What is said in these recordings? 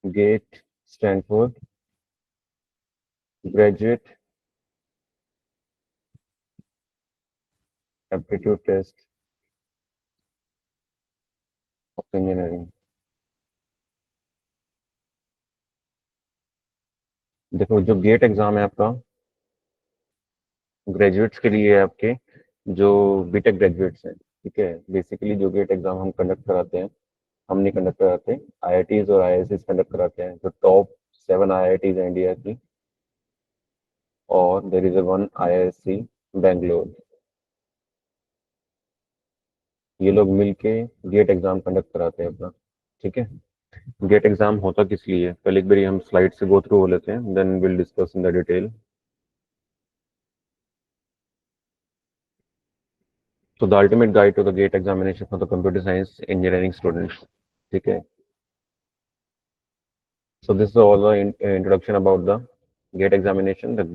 Gate stand for graduate aptitude test of engineering. देखो, जो gate exam है आपका ग्रेजुएट्स के लिए है, आपके जो बीटेक ग्रेजुएट्स हैं, ठीक है। बेसिकली जो गेट एग्जाम हम कंडक्ट कराते हैं, हम नहीं कंडक्ट कराते, आईआईटीज और आईआईएसएस कंडक्ट कराते हैं। जो टॉप 7 आईआईटीज हैं इंडिया की, और there is one IISc Bangalore, ये लोग मिलके गेट एग्जाम कंडक्ट कराते हैं अपना, ठीक है। गेट एग्जाम होता किस लिए है, पहले एक बार हम स्लाइड से गो थ्रू हो लेते हैं, then will discuss in the detail. So the ultimate guide to the GATE examination for the computer science engineering students. ठीक है. So this is all the introduction about the GATE examination. The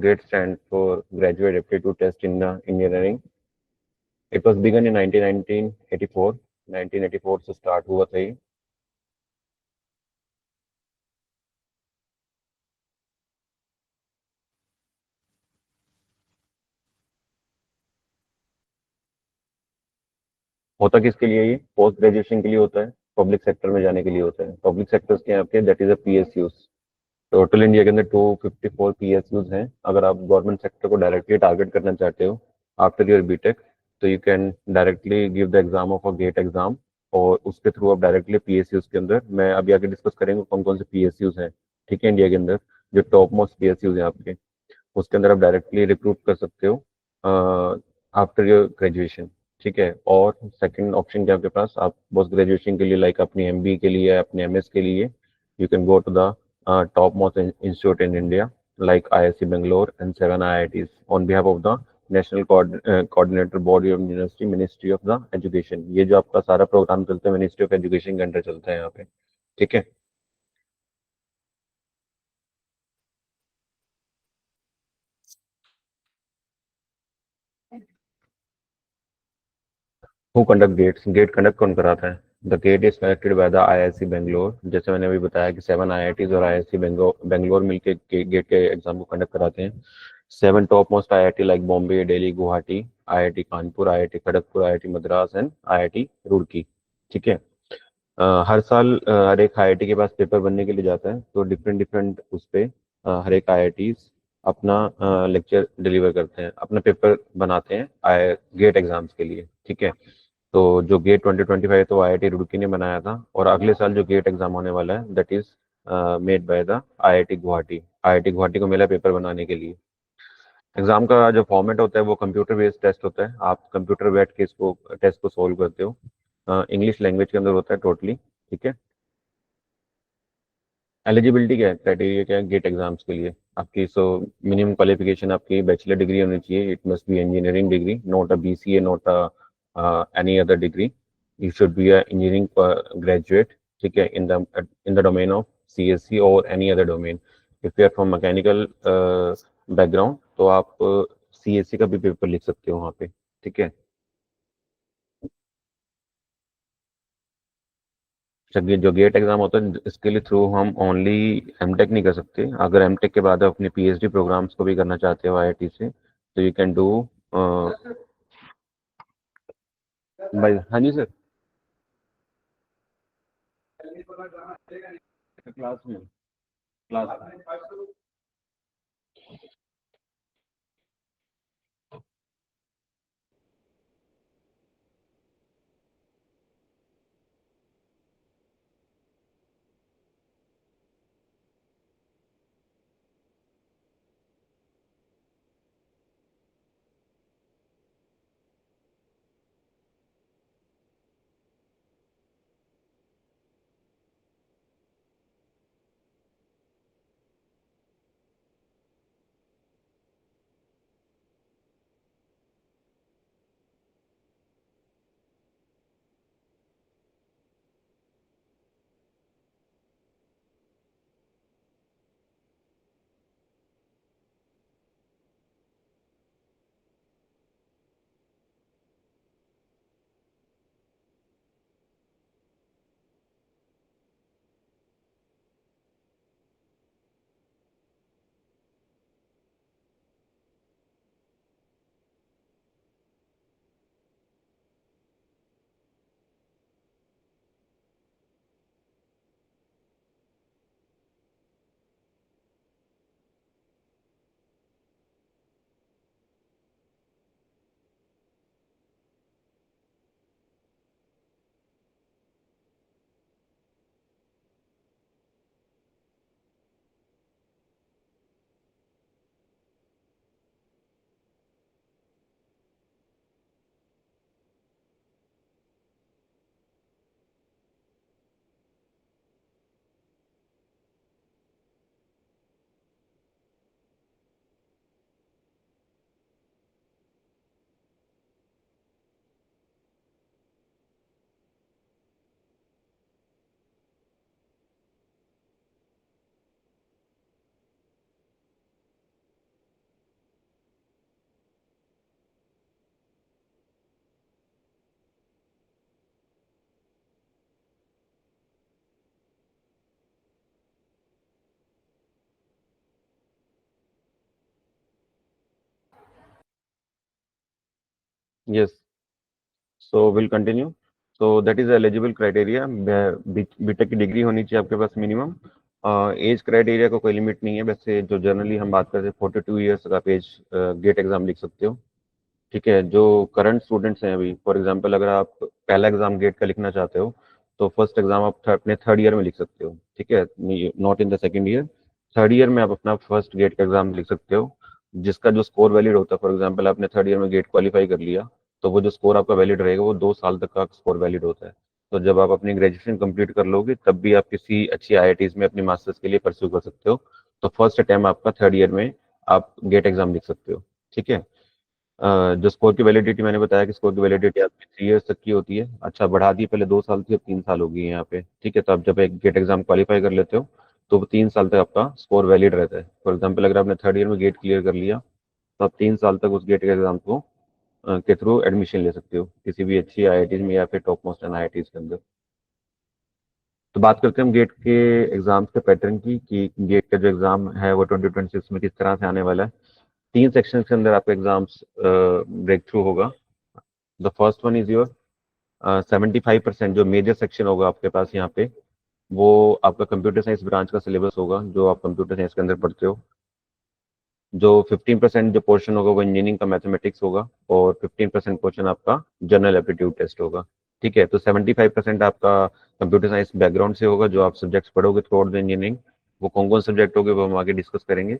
GATE stands for Graduate Aptitude Test in the Engineering. It was begun in 1984. 1984 से start हुआ था ये. होता किसके लिए, ये पोस्ट ग्रेजुएशन के लिए होता है, पब्लिक सेक्टर में जाने के लिए होता है। पब्लिक सेक्टर्स के आपके that is a PSUs. Total India के अंदर 254 पीएसयूज हैं। अगर आप गवर्नमेंट सेक्टर को डायरेक्टली टारगेट करना चाहते हो आफ्टर योर बीटेक, तो you can directly give the exam of a GATE exam, और उसके थ्रू आप डायरेक्टली पीएसयूज के अंदर, मैं अभी आगे डिस्कस करेंगे कौन कौन से पीएसयूज हैं, ठीक है, इंडिया के अंदर जो टॉप मोस्ट पीएसयूज हैं आपके, उसके अंदर आप डायरेक्टली रिक्रूट कर सकते हो आफ्टर योर ग्रेजुएशन, ठीक है। और सेकंड ऑप्शन क्या आपके पास, आप पोस्ट ग्रेजुएशन के लिए, लाइक अपनी एमबी के लिए, अपने एमएस के लिए, you can go to the top most institute in India, like IISc Bangalore and 7 IITs on behalf of the National Coordinator Body of University, Ministry of the Education। ये जो आपका सारा प्रोग्राम चलता है मिनिस्ट्री ऑफ एजुकेशन के under चलता है यहाँ पे, ठीक है। Who conduct GATEs, GATE conduct कौन कराता है? The GATE is conducted by the IISc Bangalore. जैसे मैंने अभी बताया कि 7 आईआईटीज और आईआईसी बेंगलोर मिलकर गेट के एग्जाम को कंडक्ट कराते हैं। 7 top most IIT like Bombay, Delhi, Guwahati, IIT Kanpur, IIT Kharagpur, IIT Madras and IIT Roorkee, ठीक है। हर साल हर एक आईआईटी के पास पेपर बनने के लिए जाता है, तो डिफरेंट डिफरेंट उस पे हर एक आईआईटीज अपना लेक्चर डिलीवर करते हैं, अपना पेपर बनाते हैं गेट एग्जाम्स के लिए, ठीक है। तो जो गेट 2025 तो आईआईटी रुड़की ने बनाया था, और अगले साल जो गेट एग्जाम होने वाला है that is made by the IIT Guwahati. IIT Guwahati को मिला पेपर बनाने के लिए। एग्जाम का जो फॉर्मेट होता है वो कंप्यूटर बेस्ड टेस्ट होता है। आप कंप्यूटर बैठ के इसको टेस्ट को सोल्व करते हो। इंग्लिश लैंग्वेज के अंदर होता है टोटली, ठीक है। एलिजिबिलिटी क्या है, क्राइटेरिया क्या है गेट एग्जाम्स के लिए आपकी? सो मिनिमम क्वालिफिकेशन आपकी बैचलर डिग्री होनी चाहिए। It must be engineering degree, not a BCA, not a any other degree. You should be a engineering graduate, ठीक है, in the domain of CSC और any other domain. If you are from mechanical background, तो आप CSC का भी paper लिख सकते हो वहाँ पे, ठीक है। चलिए, जो गेट एग्जाम होता है इसके लिए थ्रू हम ओनली एमटेक नहीं कर सकते। अगर एमटेक के बाद आप अपने पीएचडी प्रोग्राम्स को भी करना चाहते हो आईआईटी से, तो यू कैन डू। भाई, हाँ जी सर। क्लास में, क्लास में। Yes. So we'll continue. So that is eligible criteria. BTech की डिग्री होनी चाहिए आपके पास मिनिमम। एज क्राइटेरिया को कोई लिमिट नहीं है, वैसे जो जनरली हम बात करते हैं 42 ईयर्स तक आप एज गेट एग्जाम लिख सकते हो। ठीक है, जो करंट स्टूडेंट्स हैं अभी, फॉर एग्जांपल अगर आप पहला एग्जाम गेट का लिखना चाहते हो तो फर्स्ट एग्जाम आप अपने थर्ड ईयर में लिख सकते हो। ठीक है, not in the second year, third year में आप अपना फर्स्ट गेट का एग्जाम लिख सकते हो, जिसका जो स्कोर वैलिड होता है। फॉर एग्जाम्पल आपने थर्ड ईयर में गेट क्वालिफाई कर लिया, तो वो जो स्कोर आपका वैलिड रहेगा वो 2 साल तक का स्कोर वैलिड होता है। तो जब आप अपनी ग्रेजुएशन कंप्लीट कर लोगे तब भी आप किसी अच्छी आईआईटीज में अपनी मास्टर्स के लिए परस्यू कर सकते हो। तो फर्स्ट अटेम्प्ट आपका थर्ड ईयर में आप गेट एग्जाम लिख सकते हो। ठीक है। जो स्कोर की वैलिडिटी मैंने बताया कि स्कोर की वैलिडिटी आपकी 3 ईयर्स तक की होती है। अच्छा, बढ़ा दी, पहले 2 साल थी, अब 3 साल हो गई है यहाँ पे। ठीक है, तो आप जब एक गेट एग्जाम क्वालिफाई कर लेते हो तो वो 3 साल तक आपका स्कोर वैलिड रहता है। फॉर एग्जाम्पल अगर आपने थर्ड ईयर में गेट क्लियर कर लिया तो आप 3 साल तक उस गेट के एग्जाम को के थ्रू एडमिशन ले सकते हो किसी भी अच्छी आईआईटीज में या फिर टॉप मोस्ट आईआईटीज के अंदर। तो बात करते हैं हम गेट के एग्जाम्स के पैटर्न की, कि गेट का जो एग्जाम है वो 2026 में किस तरह से आने वाला है। 3 सेक्शन के अंदर आपका एग्जाम्स ब्रेक थ्रू होगा। The first one is your 75% जो मेजर सेक्शन होगा आपके पास यहाँ पे, वो आपका कंप्यूटर साइंस ब्रांच का सिलेबस होगा जो आप कंप्यूटर साइंस के अंदर पढ़ते हो। जो 15% जो पोर्शन होगा वो इंजीनियरिंग का मैथमेटिक्स होगा, और 15% पोर्शन आपका जनरल एप्टीट्यूड टेस्ट होगा। ठीक है, तो 75% आपका कंप्यूटर साइंस बैकग्राउंड से होगा, जो आप सब्जेक्ट्स पढ़ोगे थ्रू आउट द इंजीनियरिंग। वो कौन कौन सब्जेक्ट होंगे वो हम आगे डिस्कस करेंगे।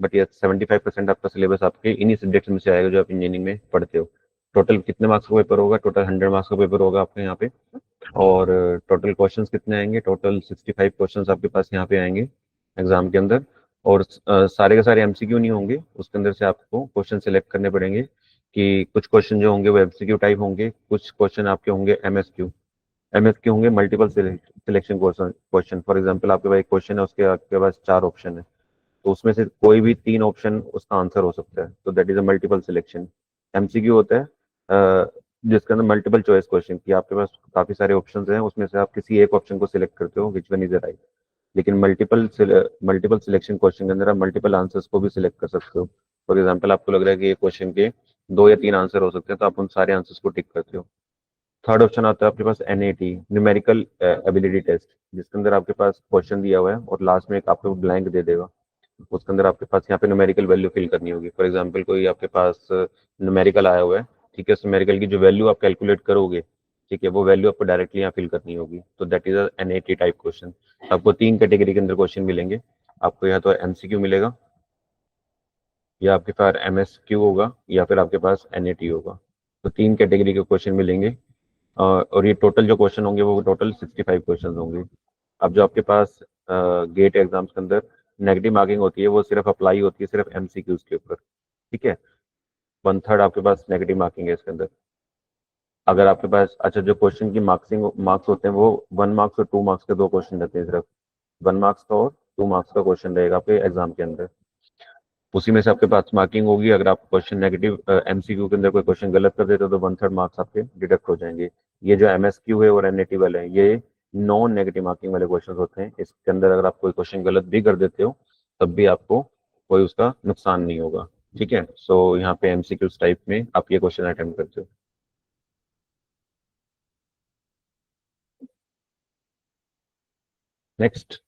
बट ये 75% आपका सिलेबस आपके इन्हीं सब्जेक्ट्स में से आएगा जो आप इंजीनियरिंग में पढ़ते हो। टोटल कितने मार्क्स का पेपर होगा? टोटल 100 मार्क्स का पेपर होगा आपके यहाँ पे। और टोटल क्वेश्चंस कितने आएंगे? टोटल 65 क्वेश्चंस आपके पास यहाँ पे आएंगे एग्जाम के अंदर। और सारे के सारे एमसीक्यू नहीं होंगे, उसके अंदर से आपको क्वेश्चन सिलेक्ट करने पड़ेंगे, कि कुछ क्वेश्चन जो होंगे वो एमसीक्यू टाइप होंगे, कुछ क्वेश्चन आपके होंगे एमएसक्यू। एमएसक्यू होंगे multiple selection question. For example आपके पास एक क्वेश्चन है, उसके आपके पास 4 ऑप्शन है, तो उसमें से कोई भी 3 ऑप्शन उसका आंसर हो सकता है, तो that is a multiple selection. MCQ होता है जिसके अंदर मल्टीपल चॉइस क्वेश्चन, की आपके पास काफी सारे ऑप्शंस हैं, उसमें से आप किसी एक ऑप्शन को सिलेक्ट करते हो, विच वन इज राइट। लेकिन मल्टीपल सिलेक्शन क्वेश्चन के अंदर आप मल्टीपल आंसर्स को भी सिलेक्ट कर सकते हो। फॉर एग्जाम्पल आपको लग रहा है कि ये क्वेश्चन के 2 या 3 आंसर हो सकते हैं, तो आप उन सारे आंसर्स को टिक करते हो। थर्ड ऑप्शन आता है आपके पास एनएटी, न्यूमेरिकल एबिलिटी टेस्ट, जिसके अंदर आपके पास क्वेश्चन दिया हुआ है और लास्ट में एक आपको ब्लैंक दे देगा। उसके अंदर आपके पास यहाँ पे न्यूमेरिकल वैल्यू फिल करनी होगी। फॉर एग्जांपल कोई आपके पास न्यूमेरिकल आया हुआ है, ठीक है, उस न्यूमेरिकल की जो वैल्यू आप कैलकुलेट करोगे, ठीक है, वो वैल्यू आपको डायरेक्टली यहाँ फिल करनी होगी। तो that is NAT type question. आपको 3 कैटेगरी के अंदर क्वेश्चन मिलेंगे। आपको या तो एमसीक्यू मिलेगा, या आपके पास एमएसक्यू होगा, या फिर आपके पास एनएटी होगा। तो 3 कैटेगरी के क्वेश्चन मिलेंगे। और ये टोटल जो क्वेश्चन होंगे वो टोटल 65 क्वेश्चन होंगे। अब जो आपके पास गेट एग्जाम्स के अंदर नेगेटिव मार्किंग होती है, वो सिर्फ अप्लाई होती है सिर्फ एमसीक्यूज के ऊपर। ठीक है, 1/3 आपके पास नेगेटिव मार्किंग है इसके अंदर। अगर आपके पास, अच्छा, जो क्वेश्चन की मार्क्सिंग मार्क्स होते हैं वो 1 मार्क्स और 2 मार्क्स के 2 क्वेश्चन रहते हैं सिर्फ। 1 मार्क्स का और 2 मार्क्स का क्वेश्चन रहेगा आपके एग्जाम के अंदर। उसी में से आपके पास मार्किंग होगी। अगर आप क्वेश्चन नेगेटिव एमसीक्यू के अंदर कोई क्वेश्चन गलत कर देते हो तो 1/3 मार्क्स आपके डिडक्ट हो जाएंगे। ये जो एमएसक्यू है और एनएटी वाले हैं, ये नॉन नेगेटिव मार्किंग वाले क्वेश्चन होते हैं। इसके अंदर अगर आप कोई क्वेश्चन गलत भी कर देते हो तब भी आपको कोई उसका नुकसान नहीं होगा। ठीक है, सो यहाँ पे एमसीक्यू टाइप में आप ये क्वेश्चन अटेम्प्ट करते हो। नेक्स्ट।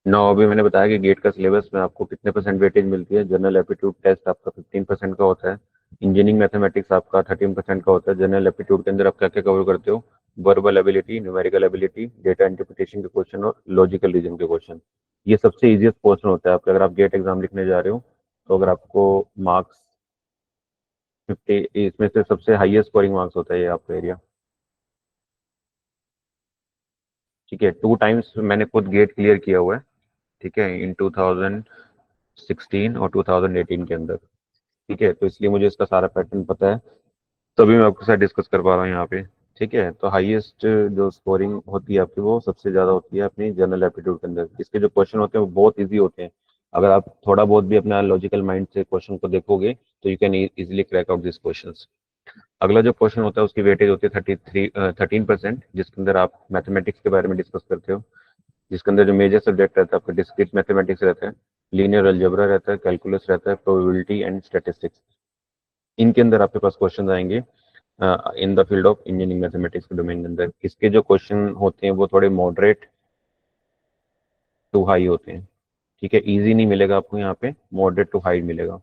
9, अभी मैंने बताया कि गेट का सिलेबस में आपको कितने परसेंट वेटेज मिलती है। जनरल एप्टीट्यूड टेस्ट आपका 15% का होता है। इंजीनियरिंग मैथमेटिक्स आपका 13% का होता है। जनरल एप्टीट्यूड के अंदर आप क्या क्या कवर करते हो? Verbal ability, numerical ability, data interpretation के क्वेश्चन और लॉजिकल रीजन के क्वेश्चन। ये सबसे इजीएस्ट पोर्शन होता है आपका, अगर आप गेट एग्जाम लिखने जा रहे हो। तो अगर आपको मार्क्स 50, इसमें से सबसे हाईएस्ट स्कोरिंग मार्क्स होता है ये आपका एरिया। ठीक है, 2 टाइम्स मैंने खुद गेट क्लियर किया हुआ है। ठीक है, इन 2016 और 2018 के अंदर। ठीक है, तो इसलिए मुझे इसका सारा पैटर्न पता है, तभी मैं आपके साथ डिस्कस कर पा रहा हूँ यहाँ पे। ठीक है, तो हाईएस्ट जो स्कोरिंग होती है आपकी वो सबसे ज़्यादा होती है अपनी जनरल एप्टीट्यूड के अंदर। इसके जो क्वेश्चन होते हैं वो बहुत इजी होते हैं। अगर आप थोड़ा बहुत भी अपना लॉजिकल माइंड से क्वेश्चन को देखोगे तो you can easily crack out this questions. अगला जो क्वेश्चन होता है उसकी वेटेज होती है 13%, जिसके अंदर आप मैथमेटिक्स के बारे में डिस्कस करते हो, जिसके अंदर जो मेजर सब्जेक्ट रहता है आपका डिस्क्रीट मैथमेटिक्स रहता है, लीनियर अलजेब्रा रहता है, कैलकुलस रहता है, प्रोबेबिलिटी एंड स्टैटिस्टिक्स। इनके अंदर आपके पास क्वेश्चन आएंगे in the field of engineering mathematics के डोमेन के अंदर। इसके जो क्वेश्चन होते हैं वो थोड़े मॉडरेट टू हाई होते हैं, ठीक है, इजी नहीं मिलेगा आपको यहाँ पे, मॉडरेट टू हाई मिलेगा।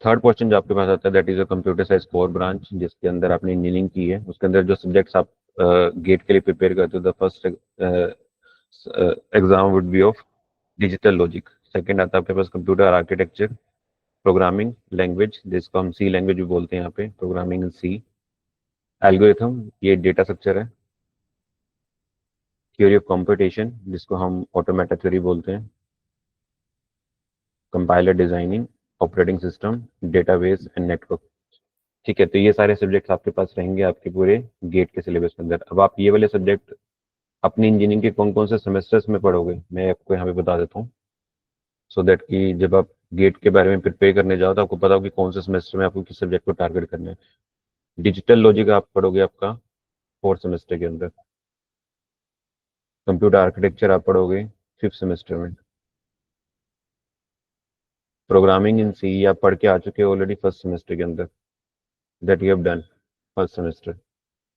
थर्ड क्वेश्चन जो आपके पास आता है that is a computer science core branch, जिसके अंदर आपने इंजीनियरिंग की है, उसके अंदर जो सब्जेक्ट्स आप गेट के लिए प्रिपेयर करते हो, the first exam would be of digital logic. Second आता है आपके पास कंप्यूटर आर्किटेक्चर, प्रोग्रामिंग लैंग्वेज, जिसको हम सी लैंग्वेज भी बोलते हैं यहाँ पे, प्रोग्रामिंग इन सी। एल्गोरिथम, ये डेटा स्ट्रक्चर है। थ्योरी ऑफ कंप्यूटेशन, जिसको हम ऑटोमेटा थ्योरी बोलते हैं। Compiler designing, operating system, database and network. ठीक है, तो ये सारे सब्जेक्ट्स आपके पास रहेंगे आपके पूरे गेट के सिलेबस के अंदर। अब आप ये वाले सब्जेक्ट अपनी इंजीनियरिंग के कौन कौन से सेमेस्टर्स में पढ़ोगे, मैं आपको यहाँ पे बता देता हूँ, सो दैट कि जब आप गेट के बारे में प्रिपेयर करने जाओ तो आपको पता हो कि कौन से सेमेस्टर में आपको किस सब्जेक्ट को टारगेट करना है। डिजिटल लॉजिक आप पढ़ोगे आपका फोर्थ सेमेस्टर के अंदर। कंप्यूटर आर्किटेक्चर आप पढ़ोगे फिफ्थ सेमेस्टर में। प्रोग्रामिंग इन सी आप पढ़ के आ चुके हो ऑलरेडी फर्स्ट सेमेस्टर के अंदर, that you have done first semester.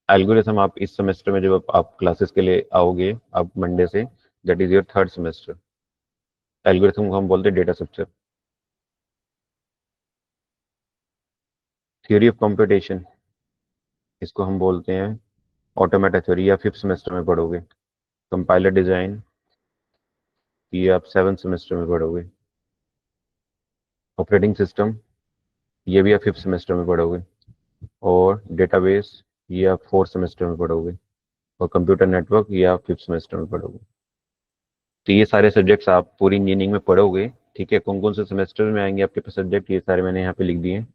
Algorithm आप इस सेमेस्टर में जब आप क्लासेस के लिए आओगे आप मंडे से, that is your third semester. Algorithm को हम बोलते हैं data structure. Theory of computation, इसको हम बोलते हैं ऑटोमेटा थ्योरी, या फिफ्थ सेमेस्टर में पढ़ोगे। कंपाइलर डिजाइन, ये आप सेवन्थ सेमेस्टर में पढ़ोगे। ऑपरेटिंग सिस्टम, ये भी आप फिफ्थ सेमेस्टर में पढ़ोगे। और डेटाबेस, ये आप फोर्थ सेमेस्टर में पढ़ोगे। और कंप्यूटर नेटवर्क, ये आप फिफ्थ सेमेस्टर में पढ़ोगे। तो ये सारे सब्जेक्ट्स आप पूरी इंजीनियरिंग में पढ़ोगे। ठीक है, कौन कौन से सेमेस्टर में आएंगे आपके पास सब्जेक्ट, ये सारे मैंने यहाँ पे लिख दिए हैं।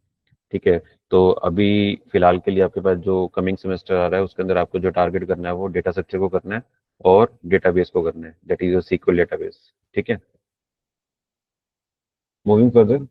ठीक है, तो अभी फिलहाल के लिए आपके पास जो कमिंग सेमेस्टर आ रहा है उसके अंदर आपको जो टारगेट करना है वो डेटा स्ट्रक्चर को करना है और डेटाबेस को करना है, दैट इज सीक्वल डेटाबेस। ठीक है, मूविंग फर्दर।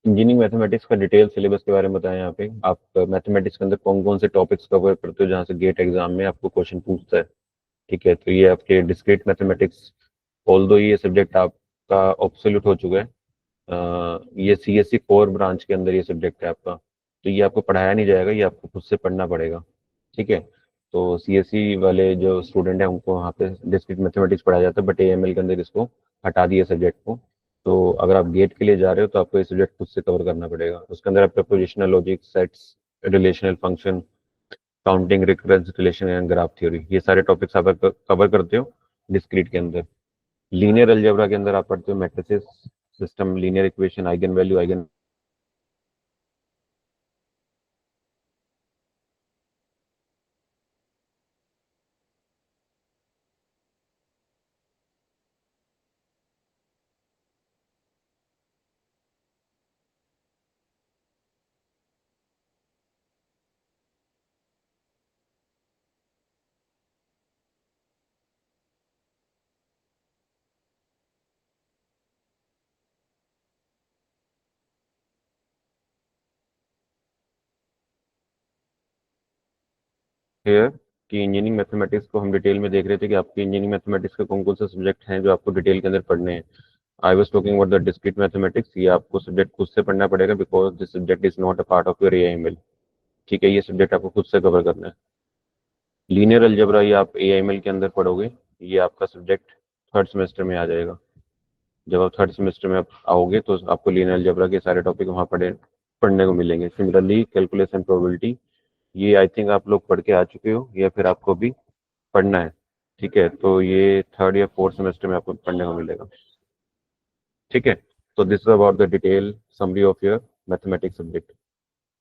इंजीनियरिंग मैथमेटिक्स का डिटेल सिलेबस के बारे में बताएं यहाँ पे। आप मैथमेटिक्स के अंदर कौन कौन से टॉपिक्स कवर करते हो जहाँ से गेट एग्जाम में आपको क्वेश्चन पूछता है। ठीक है, तो ये आपके डिस्क्रीट मैथमेटिक्स, ऑल दो ये सब्जेक्ट आपका ऑब्सोल्यूट हो चुका है, ये सीएससी कोर ब्रांच के अंदर ये सब्जेक्ट है आपका, तो ये आपको पढ़ाया नहीं जाएगा, ये आपको खुद से पढ़ना पड़ेगा। ठीक है, तो सीएससी वाले जो स्टूडेंट हैं उनको वहाँ पे डिस्क्रीट मैथमेटिक्स पढ़ाया जाता है, बट एएमएल के अंदर इसको हटा दिया सब्जेक्ट को। तो अगर आप गेट के लिए जा रहे हो तो आपको ये सब्जेक्ट खुद से कवर करना पड़ेगा। उसके अंदर आपका positional logic, sets, relational function, counting, recurrence relation and graph theory, ये सारे टॉपिक्स आप कवर करते हो डिस्क्रीट के अंदर। लीनियर अलजेब्रा के अंदर आप पढ़ते हो matrices, system, linear equation, eigen value, eigen. Here कि इंजीनियरिंग मैथमेटिक्स को हम डिटेल में देख रहे थे कि आपकी इंजीनियरिंग मैथमेटिक्स के कौन कौन से सब्जेक्ट हैं जो आपको डिटेल के अंदर पढ़ने हैं। I was talking about the discrete mathematics, ये आपको सब्जेक्ट खुद से पढ़ना पड़ेगा because this subject is not a part of your AIML. ठीक है, ये सब्जेक्ट आपको खुद से कवर करना है। लीनियर अलजेब्रा ये आप एआईएमएल के अंदर पढ़ोगे, ये आपका सब्जेक्ट थर्ड सेमेस्टर में आ जाएगा। जब आप थर्ड सेमेस्टर में आप आओगे तो आपको लीनियर अलजेब्रा के सारे टॉपिक वहाँ पढ़ने को मिलेंगे। सिमिलरली कैलकुलेशन, प्रोबेबिलिटी, ये आई थिंक आप लोग पढ़ के आ चुके हो या फिर आपको भी पढ़ना है। ठीक है, तो ये थर्ड या फोर्थ सेमेस्टर में आपको पढ़ने को मिलेगा। ठीक है, तो this is about the detail summary of your mathematics subject.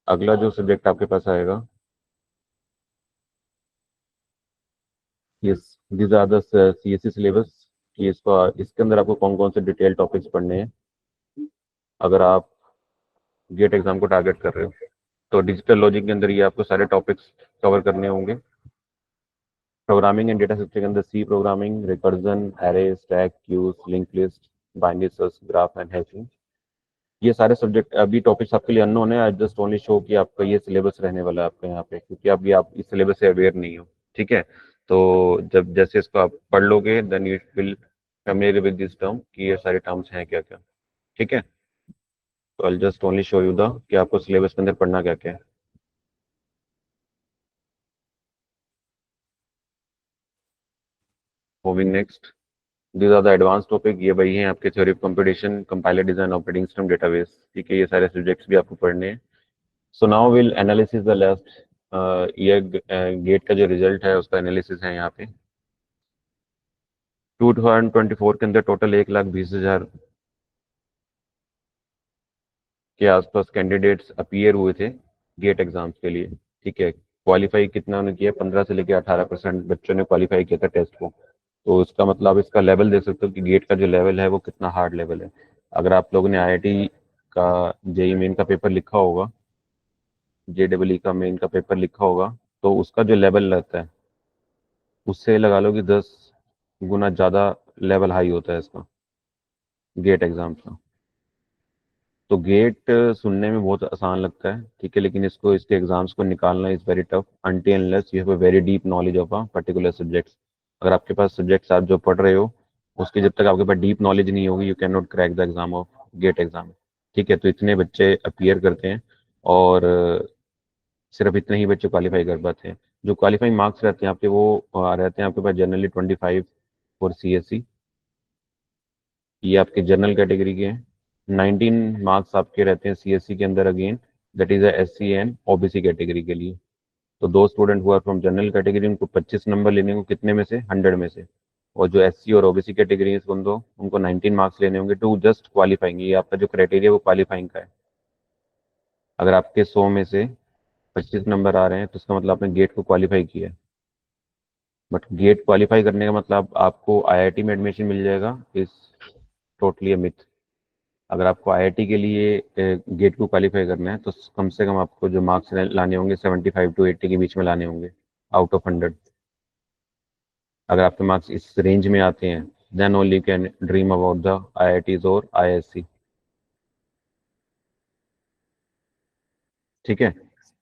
अगला जो सब्जेक्ट आपके पास आएगा, yes, these are the CSC syllabus. कि इसका इसके अंदर आपको कौन कौन से डिटेल टॉपिक्स पढ़ने हैं अगर आप गेट एग्जाम को टारगेट कर रहे हो। तो डिजिटल लॉजिक के अंदर ये आपको सारे टॉपिक्स कवर करने होंगे। प्रोग्रामिंग एंड डेटा स्ट्रक्चर के अंदर C programming, recursion, array, stack, queues, link list, binary search, graph and hashing, ये सारे सब्जेक्ट अभी टॉपिक्स आपके लिए अननोन है। आई जस्ट ओनली शो कि आपका ये सिलेबस रहने वाला है आपके यहाँ पे, क्योंकि अभी आप इस सिलेबस से अवेयर नहीं हो। ठीक है, तो जब जैसे इसको आप पढ़ लोगे then you will familiar with this term कि ये सारे टर्म्स हैं क्या क्या। ठीक है, तो I just only show you the कि आपको सिलेबस के अंदर पढ़ना क्या क्या है। Moving next, these are the advance topic. ये वही हैं आपके theory of computation, compiler design, operating system, database. ठीक है, ये सारे सब्जेक्ट्स भी आपको पढ़ने हैं। So now will analysis the last. ये गेट का जो रिजल्ट है उसका एनालिसिस है यहाँ पे। 2024 के अंदर टोटल 1,20,000 के आसपास कैंडिडेट्स अपीयर हुए थे गेट एग्जाम्स के लिए। ठीक है, क्वालिफाई कितना उन्होंने किया, 15 से लेकर 18% बच्चों ने क्वालिफाई किया था टेस्ट को। तो इसका मतलब इसका लेवल देख सकते हो कि गेट का जो लेवल है वो कितना हार्ड लेवल है। अगर आप लोगों ने आईआईटी का जेई मेन का पेपर लिखा होगा, जेडब्ल्यू का मेन का पेपर लिखा होगा, तो उसका जो लेवल रहता है उससे लगा लो कि 10 गुना ज़्यादा लेवल हाई होता है इसका, गेट एग्जाम का। तो गेट सुनने में बहुत आसान लगता है, ठीक है, लेकिन इसको इसके एग्जाम्स को निकालना is very tough until unless you have a very deep knowledge of a particular subjects. अगर आपके पास सब्जेक्ट्स आप जो पढ़ रहे हो उसकी जब तक आपके पास डीप नॉलेज नहीं होगी you can not crack the exam of GATE exam. ठीक है, तो इतने बच्चे अपीयर करते हैं और सिर्फ इतने ही बच्चे क्वालिफाई कर पाते हैं। जो क्वालिफाइंग मार्क्स रहते हैं आपके वो रहते हैं आपके पास जनरली 25 फॉर सीएससी, ये आपके जनरल कैटेगरी के हैं। 19 मार्क्स आपके रहते हैं सीएससी के अंदर again, that is SC and OBC category के लिए। तो दो स्टूडेंट हुआ फ्रॉम जनरल कैटेगरी उनको 25 नंबर लेने को कितने में से 100 में से, और जो एससी और ओबीसी कैटेगरी है उनको 19 मार्क्स लेने होंगे टू जस्ट क्वालिफाइंग। ये आपका जो क्राइटेरिया वो क्वालिफाइंग का है। अगर आपके 100 में से 25 नंबर आ रहे हैं तो इसका मतलब आपने गेट को क्वालिफाई किया है। बट गेट क्वालिफाई करने का मतलब आपको आईआईटी में एडमिशन मिल जाएगा इज टोटली अ मिथ। अगर आपको आईआईटी के लिए गेट को क्वालिफाई करना है तो कम से कम आपको जो मार्क्स लाने होंगे 75 to 80 के बीच में लाने होंगे आउट ऑफ 100। अगर आपके मार्क्स इस रेंज में आते हैं then only can dream about the IITs और आईआईएससी। ठीक है,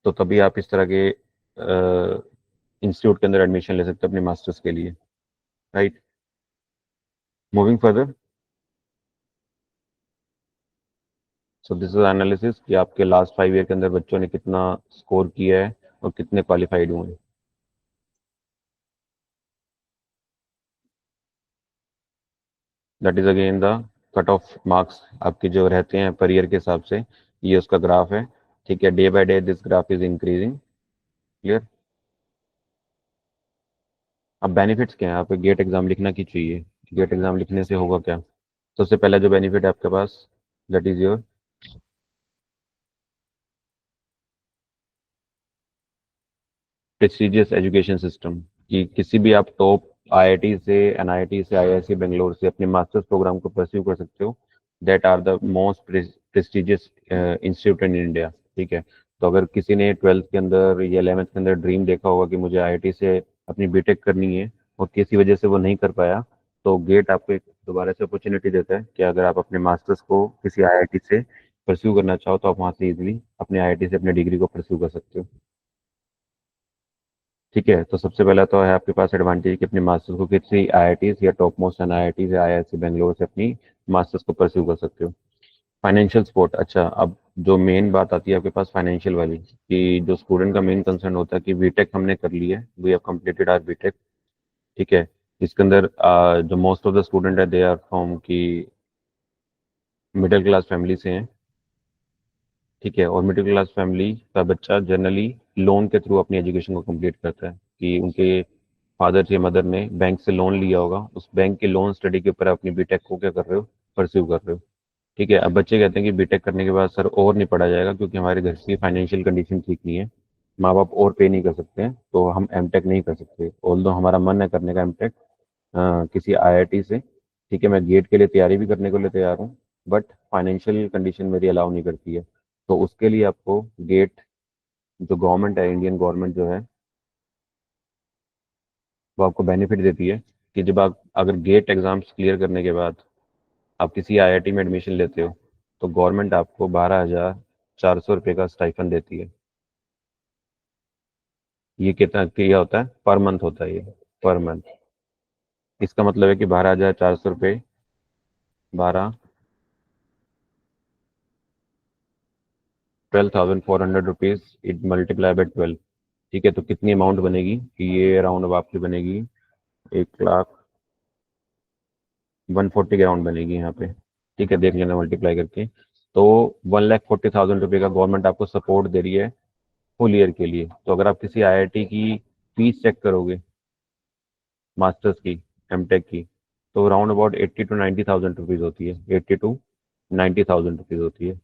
तो तभी आप इस तरह के इंस्टीट्यूट के अंदर एडमिशन ले सकते हो अपने मास्टर्स के लिए। Right, moving further, so this is analysis कि आपके लास्ट 5 ईयर के अंदर बच्चों ने कितना स्कोर किया है और कितने क्वालिफाइड हुए हैं। That is again the cut off marks आपके जो रहते हैं पर ईयर के हिसाब से, ये उसका ग्राफ है। ठीक है, day by day this graph is increasing. Clear. अब बेनिफिट्स क्या है, आप गेट एग्जाम लिखना क्यों चाहिए, गेट एग्जाम लिखने से होगा क्या। सबसे पहला जो बेनिफिट है आपके पास that is your prestigious education system. कि किसी भी आप टॉप आईआईटी से, एनआईटी से, आईआईसी बेंगलोर से अपने मास्टर्स प्रोग्राम को परस्यू कर सकते हो। That are the most prestigious institute in India. ठीक है, तो अगर किसी ने 12th के अंदर या 11th के अंदर ड्रीम देखा होगा कि मुझे आईआईटी से अपनी बीटेक करनी है और किसी वजह से वो नहीं कर पाया, तो गेट आपको एक दोबारा से अपॉर्चुनिटी देता है कि अगर आप अपने मास्टर्स को किसी आईआईटी से परस्यू करना चाहो तो आप वहाँ से इजीली अपने आईआईटी से अपनी डिग्री को परस्यू कर सकते हो। ठीक है, तो सबसे पहला तो है आपके पास एडवांटेज कि अपने मास्टर्स को किसी आईआईटी या टॉप मोस्ट एनआईआईटी से, आईआईसी बेंगलोर से अपनी मास्टर्स को परस्यू कर सकते हो। फाइनेंशियल सपोर्ट, अच्छा अब जो मेन बात आती है आपके पास फाइनेंशियल वाली, कि जो स्टूडेंट का मेन कंसर्न होता है कि बीटेक हमने कर ली है, we have completed our BTech. ठीक है, इसके अंदर जो मोस्ट ऑफ द स्टूडेंट है दे आर फ्रॉम की मिडिल क्लास फैमिली से हैं। ठीक है, और मिडिल क्लास फैमिली का बच्चा जनरली लोन के थ्रू अपनी एजुकेशन को कंप्लीट करता है, कि उनके फादर या मदर ने बैंक से लोन लिया होगा, उस बैंक के लोन स्टडी के ऊपर अपनी बीटेक को क्या कर रहे हो, परस्यू कर रहे हो। ठीक है, अब बच्चे कहते हैं कि बीटेक करने के बाद सर और नहीं पढ़ा जाएगा क्योंकि हमारे घर की फाइनेंशियल कंडीशन ठीक नहीं है, माँ बाप और पे नहीं कर सकते हैं, तो हम एमटेक नहीं कर सकते। ऑल्दो हमारा मन है करने का एमटेक किसी आईआईटी से, ठीक है, मैं गेट के लिए तैयारी भी करने के लिए तैयार हूँ, बट फाइनेंशियल कंडीशन मेरी अलाउ नहीं करती है। तो उसके लिए आपको गेट, जो गवर्नमेंट है, इंडियन गवर्नमेंट जो है, वो आपको बेनिफिट देती है कि जब आप अगर गेट एग्जाम्स क्लियर करने के बाद आप किसी आईआईटी में एडमिशन लेते हो, तो गवर्नमेंट आपको 12,400 रुपये का स्टाइफन देती है। ये कितना क्या होता है, पर मंथ होता है ये, पर मंथ। इसका मतलब है कि 12,400 रुपये, 12,400 रुपीज, इट मल्टीप्लाई बाई 12। ठीक है, तो कितनी अमाउंट बनेगी कि ये अराउंड अब आपकी बनेगी 1,40,000 के अराउंड बनेगी यहाँ पे। ठीक है, देख लेना मल्टीप्लाई करके। तो 1,40,000 रुपये का गवर्नमेंट आपको सपोर्ट दे रही है फुल ईयर के लिए। तो अगर आप किसी आईआईटी की फीस चेक करोगे, मास्टर्स की, एमटेक की, तो अराउंड अबाउट 80 to 90,000 रुपीज होती है, 80 to 90,000 रुपीज होती है।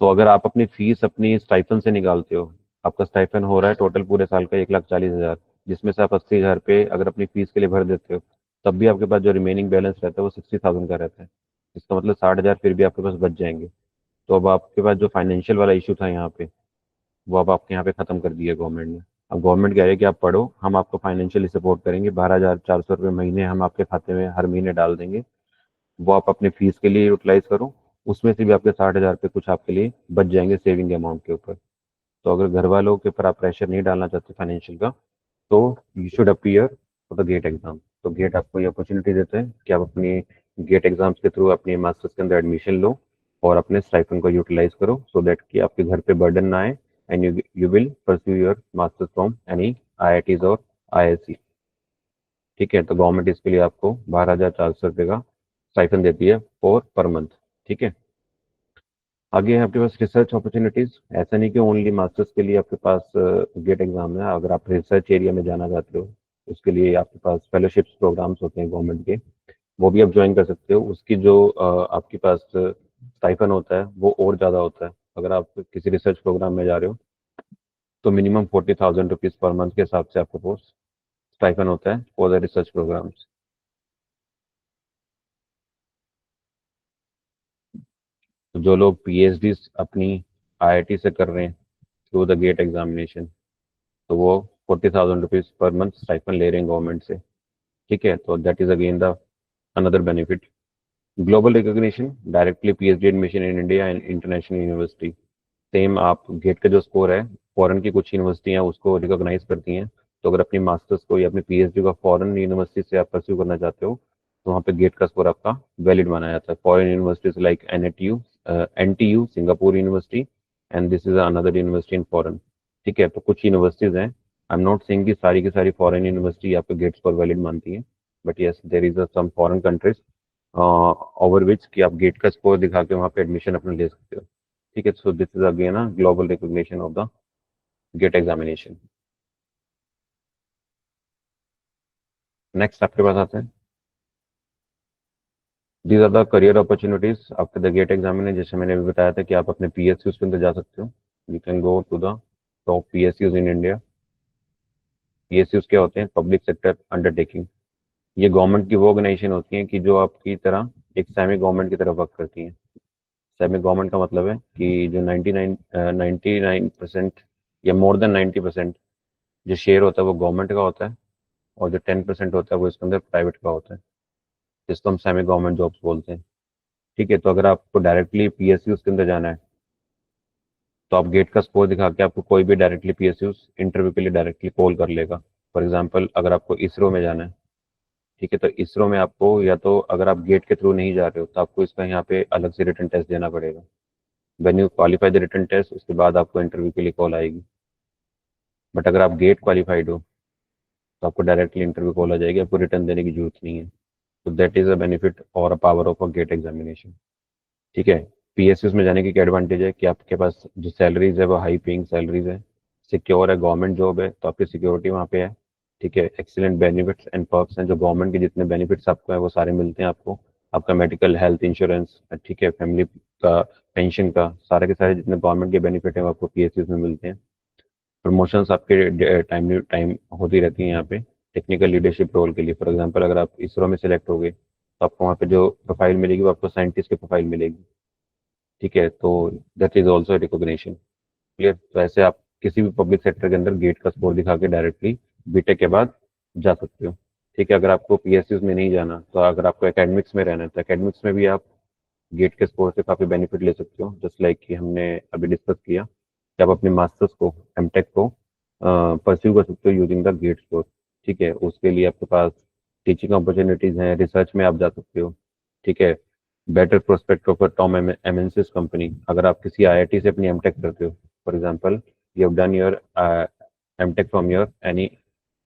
तो अगर आप अपनी फीस अपनी स्टाइफन से निकालते हो, आपका स्टाइफन हो रहा है टोटल पूरे साल का 1,40,000, जिसमें से आप 80,000 रुपये अगर अपनी फीस के लिए भर देते हो, तब भी आपके पास जो रिमेनिंग बैलेंस रहता है वो 60,000 का रहता है। इसका मतलब 60,000 फिर भी आपके पास बच जाएंगे। तो अब आपके पास जो फाइनेंशियल वाला इशू था यहाँ पे, वो अब आपके यहाँ पे खत्म कर दिया गवर्नमेंट ने। अब गवर्नमेंट कह रही है कि आप पढ़ो, हम आपको फाइनेंशियली सपोर्ट करेंगे, 12,400 रुपये महीने हम आपके खाते में हर महीने डाल देंगे, वो आप अपनी फीस के लिए यूटिलाइज करो। उसमें से भी आपके 60,000 रुपये कुछ आपके लिए बच जाएंगे सेविंग अमाउंट के ऊपर। तो अगर घर वालों के ऊपर आप प्रेशर नहीं डालना चाहते फाइनेंशियल का, तो you should appear for the GATE exam. तो गेट आपको ये अपॉर्चुनिटी देते हैं कि आप अपनी गेट एग्जाम्स के थ्रू अपने मास्टर्स के अंदर एडमिशन लो और अपने स्टाइपेंड को यूटिलाइज करो, सो दैट कि आपके घर पे बर्डन ना आए, and you will pursue your masters from any IITs और आईआईएससी। ठीक है, तो गवर्नमेंट इसके लिए आपको 12,400 रुपये का स्टाइपेंड देती है फॉर पर मंथ। ठीक है, आगे है आपके पास रिसर्च अपॉर्चुनिटीज। ऐसा नहीं कि ओनली मास्टर्स के लिए आपके पास गेट एग्जाम है। अगर आप रिसर्च एरिया में जाना चाहते हो, उसके लिए आपके पास फेलोशिप्स प्रोग्राम्स होते हैं गवर्नमेंट के, वो भी आप ज्वाइन कर सकते हो। उसकी जो आपके पास स्टाइफन होता है वो और ज़्यादा होता है। अगर आप किसी रिसर्च प्रोग्राम में जा रहे हो, तो मिनिमम 40,000 रुपीज़ पर मंथ के हिसाब से आपको पोस्ट स्टाइफन होता है फॉर द रिसर्च प्रोग्राम्स। तो जो लोग पीएचडी अपनी आईआईटी से कर रहे हैं थ्रू द गेट एग्जामिनेशन, तो वो 40,000 रुपीज़ पर मंथ स्टाइफन ले रहे हैं गवर्नमेंट से। ठीक है, तो that is again the another benefit. Global recognition, directly PhD admission in India and international university. Same आप गेट का जो स्कोर है, फॉरेन की कुछ यूनिवर्सिटियां उसको रिकॉग्नाइज करती हैं। तो अगर अपनी मास्टर्स को या अपनी पीएचडी का फॉरेन यूनिवर्सिटी से आप परस्यू करना चाहते हो, तो वहाँ पे गेट का स्कोर आपका वैलिड माना जाता है। Foreign universities like NTU Singapore university, and this is another university in foreign. ठीक है, तो कुछ यूनिवर्सिटीज हैं, आई एम नॉट सेइंग कि सारी की सारी फॉरेन यूनिवर्सिटी आपके गेट स्कोर वैलिड मानती हैं, but yes there is some foreign countries over which कि आप गेट का स्कोर दिखा के वहाँ पे एडमिशन अपना ले सकते हो। ठीक है, so this is again a global recognition of the GATE examination. Next आपके पास आते हैं, these are the career opportunities after the GATE examination. जैसे मैंने अभी बताया था कि आप अपने पीएसयूज के अंदर जा सकते हो, you can go to the top PSUs in India. PSUs क्या होते हैं, पब्लिक सेक्टर अंडरटेकिंग। ये गवर्नमेंट की वो ऑर्गेनाइजेशन होती हैं कि जो आपकी तरह एक सेमी गवर्नमेंट की तरह वर्क करती हैं। सेमी गवर्नमेंट का मतलब है कि जो 99% या मोर देन 90% जो शेयर होता है वो गवर्नमेंट का होता है, और जो 10% होता है वो इसके अंदर प्राइवेट का होता है, जिसको हम सेमी गवर्नमेंट जॉब्स बोलते हैं। ठीक है, तो अगर आपको डायरेक्टली पीएसयू के अंदर जाना है, तो आप गेट का स्कोर दिखा के आपको कोई भी डायरेक्टली पीएसयू इंटरव्यू के लिए डायरेक्टली कॉल कर लेगा। फॉर एग्जाम्पल, अगर आपको इसरो में जाना है, ठीक है, तो इसरो में आपको, या तो अगर आप गेट के थ्रू नहीं जा रहे हो, तो आपको इसका यहाँ पे अलग से रिटर्न टेस्ट देना पड़ेगा। When you qualify the written test, उसके बाद आपको इंटरव्यू के लिए कॉल आएगी। बट अगर आप गेट क्वालिफाइड हो, तो आपको डायरेक्टली इंटरव्यू कॉल आ जाएगी, आपको रिटर्न देने की जरूरत नहीं है। तो दैट इज अ बेनिफिट और a power of a GATE examination. ठीक है, पीएसयूज में जाने की क्या एडवांटेज है कि आपके पास जो सैलरीज है वो हाई पेइंग सैलरीज है, सिक्योर है, गवर्नमेंट जॉब है, तो आपकी सिक्योरिटी वहाँ पे है। ठीक है, एक्सीलेंट बेनिफिट्स एंड पर्क्स हैं, जो गवर्नमेंट के जितने बेनिफिट्स आपको है वो सारे मिलते हैं आपको। आपका मेडिकल हेल्थ इंश्योरेंस, ठीक है, फैमिली का, पेंशन का, सारे के सारे जितने गवर्नमेंट के बेनिफिट हैं वो आपको पीएसयूज में मिलते हैं। प्रमोशंस आपके टाइम होती रहती हैं यहाँ पे टेक्निकल लीडरशिप रोल के लिए। फॉर एग्जांपल, अगर आप इसरो में सेलेक्ट हो गए, तो आपको वहाँ पे जो प्रोफाइल मिलेगी वो आपको साइंटिस्ट की प्रोफाइल मिलेगी। ठीक है, तो that is also recognition. Clear. तो ऐसे आप किसी भी पब्लिक सेक्टर के अंदर गेट का स्कोर दिखा के डायरेक्टली बीटेक के बाद जा सकते हो। ठीक है, अगर आपको पीएसयूज में नहीं जाना, तो अगर आपको एकेडमिक्स में रहना है तो एकेडमिक्स में भी आप गेट के स्कोर से काफ़ी बेनिफिट ले सकते हो, जस्ट लाइक कि हमने अभी डिस्कस किया कि आप अपने मास्टर्स को, एमटेक को परस्यू कर सकते हो यूजिंग द गेट स्कोर। ठीक है, उसके लिए आपके पास टीचिंग अपॉर्चुनिटीज़ हैं, रिसर्च में आप जा सकते हो। ठीक है, better prospect of top MNCs company. अगर आप किसी आईआईटी से अपनी एमटेक करते हो, for example you have done your MTech from your any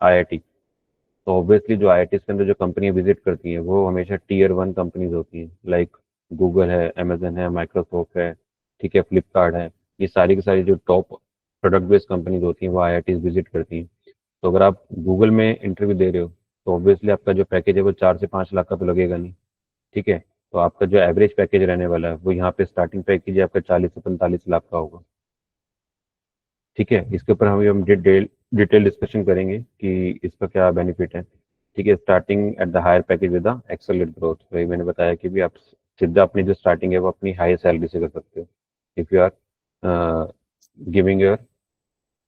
IIT, तो ऑब्वियसली जो आईआईटी के अंदर जो कंपनियां विजिट करती हैं वो हमेशा टीयर 1 कंपनीज होती हैं, लाइक गूगल है, अमेजन है, माइक्रोसॉफ्ट है, ठीक है, फ्लिपकार्ट है। ये सारी की सारी जो टॉप प्रोडक्ट बेस्ड कंपनीज होती हैं वो आईआईटी विजिट करती हैं। तो अगर आप गूगल में इंटरव्यू दे रहे हो तो ऑब्वियसली आपका जो पैकेज है वो 4 से 5 लाख का तो लगेगा नहीं। ठीक है, तो आपका जो एवरेज पैकेज रहने वाला है वो यहाँ पे स्टार्टिंग पैकेज आपका 40 से 45 लाख का होगा। ठीक है, इसके ऊपर हम डिटेल डिस्कशन करेंगे कि इसका क्या बेनिफिट है। ठीक है, starting at the higher package with the excellent growth, वही मैंने बताया कि भी आप सीधा अपनी जो स्टार्टिंग है वो अपनी हाई सैलरी से कर सकते हो if you are giving your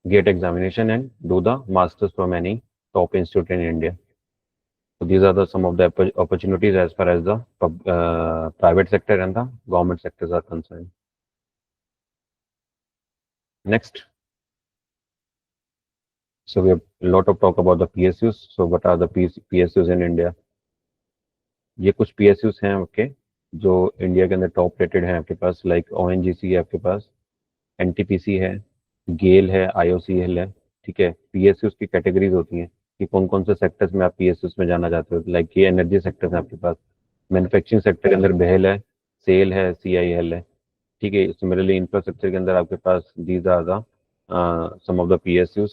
GATE examination and do the masters from any top institute in India. So these are the some of the opportunities as far as the private sector and the government sectors are concerned. Next, so we have a lot of talk about the PSUs. So what are the PSUs in India? ये कुछ PSUs हैं आपके जो India के अंदर top rated हैं आपके पास, like ONGC है आपके पास, NTPC है, गेल है, IOCL है। ठीक है, PSUs की कैटेगरीज होती हैं कि कौन कौन से सेक्टर्स में आप PSUs में जाना चाहते हो, लाइक ये एनर्जी सेक्टर है आपके पास, मैन्युफैक्चरिंग सेक्टर के अंदर बेहल है, सेल है, CIL है। ठीक है, सिमिलरली इंफ्रास्ट्रक्चर के अंदर आपके पास these are the some of the PSUs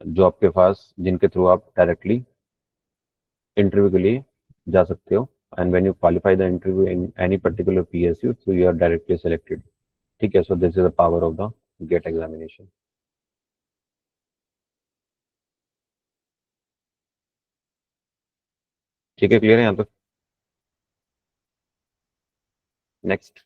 जो आपके पास, जिनके थ्रू आप डायरेक्टली इंटरव्यू के लिए जा सकते हो। And when you qualify the interview in any particular PSU, so you are directly selected। ठीक है, so this is the power of the GATE examination. ठीक है, क्लियर है यहाँ तक? नेक्स्ट,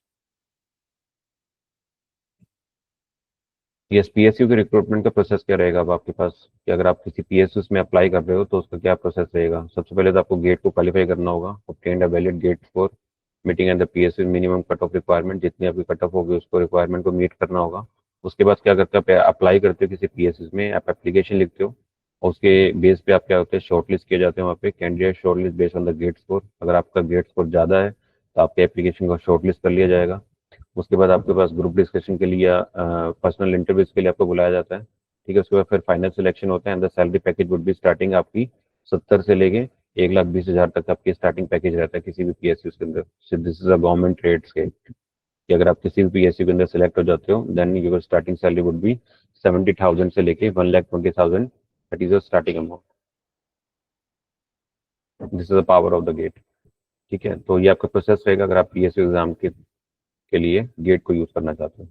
यस, PSU के रिक्रूटमेंट का प्रोसेस क्या रहेगा अब आपके पास, कि अगर आप किसी PSU में अप्लाई कर रहे हो तो उसका क्या प्रोसेस रहेगा। सबसे पहले तो आपको गेट को क्वालिफाई करना होगा, obtain a valid GATE score meeting and the PSU minimum cut off requirement, जितनी आपकी कट ऑफ होगी उसको रिक्वायरमेंट को मीट करना होगा। उसके बाद क्या करते हैं, आप अप्लाई करते हो किसी PSU में, आप एप्लीकेशन लिखते हो और उसके बेस पे आप क्या होते हैं, शॉर्ट लिस्ट किए जाते हैं वहाँ पे candidate short list based on the GATE score. अगर आपका गेट स्कोर ज़्यादा है तो आपके एप्लीकेशन को शॉर्ट लिस्ट कर लिया जाएगा। उसके बाद आपके पास ग्रुप डिस्कशन के लिए या पर्सनल इंटरव्यूज के लिए आपको बुलाया जाता है। ठीक है, उसके बाद फिर फाइनल सिलेक्शन होता है and the salary package would be starting आपकी 70 से लेके 1,20,000 तक आपकी स्टार्टिंग पैकेज रहता है किसी भी PSU के अंदर। This is a government rates के, कि अगर आप किसी भी PSU के अंदर सेलेक्ट हो जाते हो then your starting salary would be 70,000 से लेके 1,20,000, that is your starting amount. This is the power of the GATE. ठीक है, तो ये आपका प्रोसेस रहेगा अगर आप PSU एग्जाम के लिए गेट को यूज करना चाहते हो।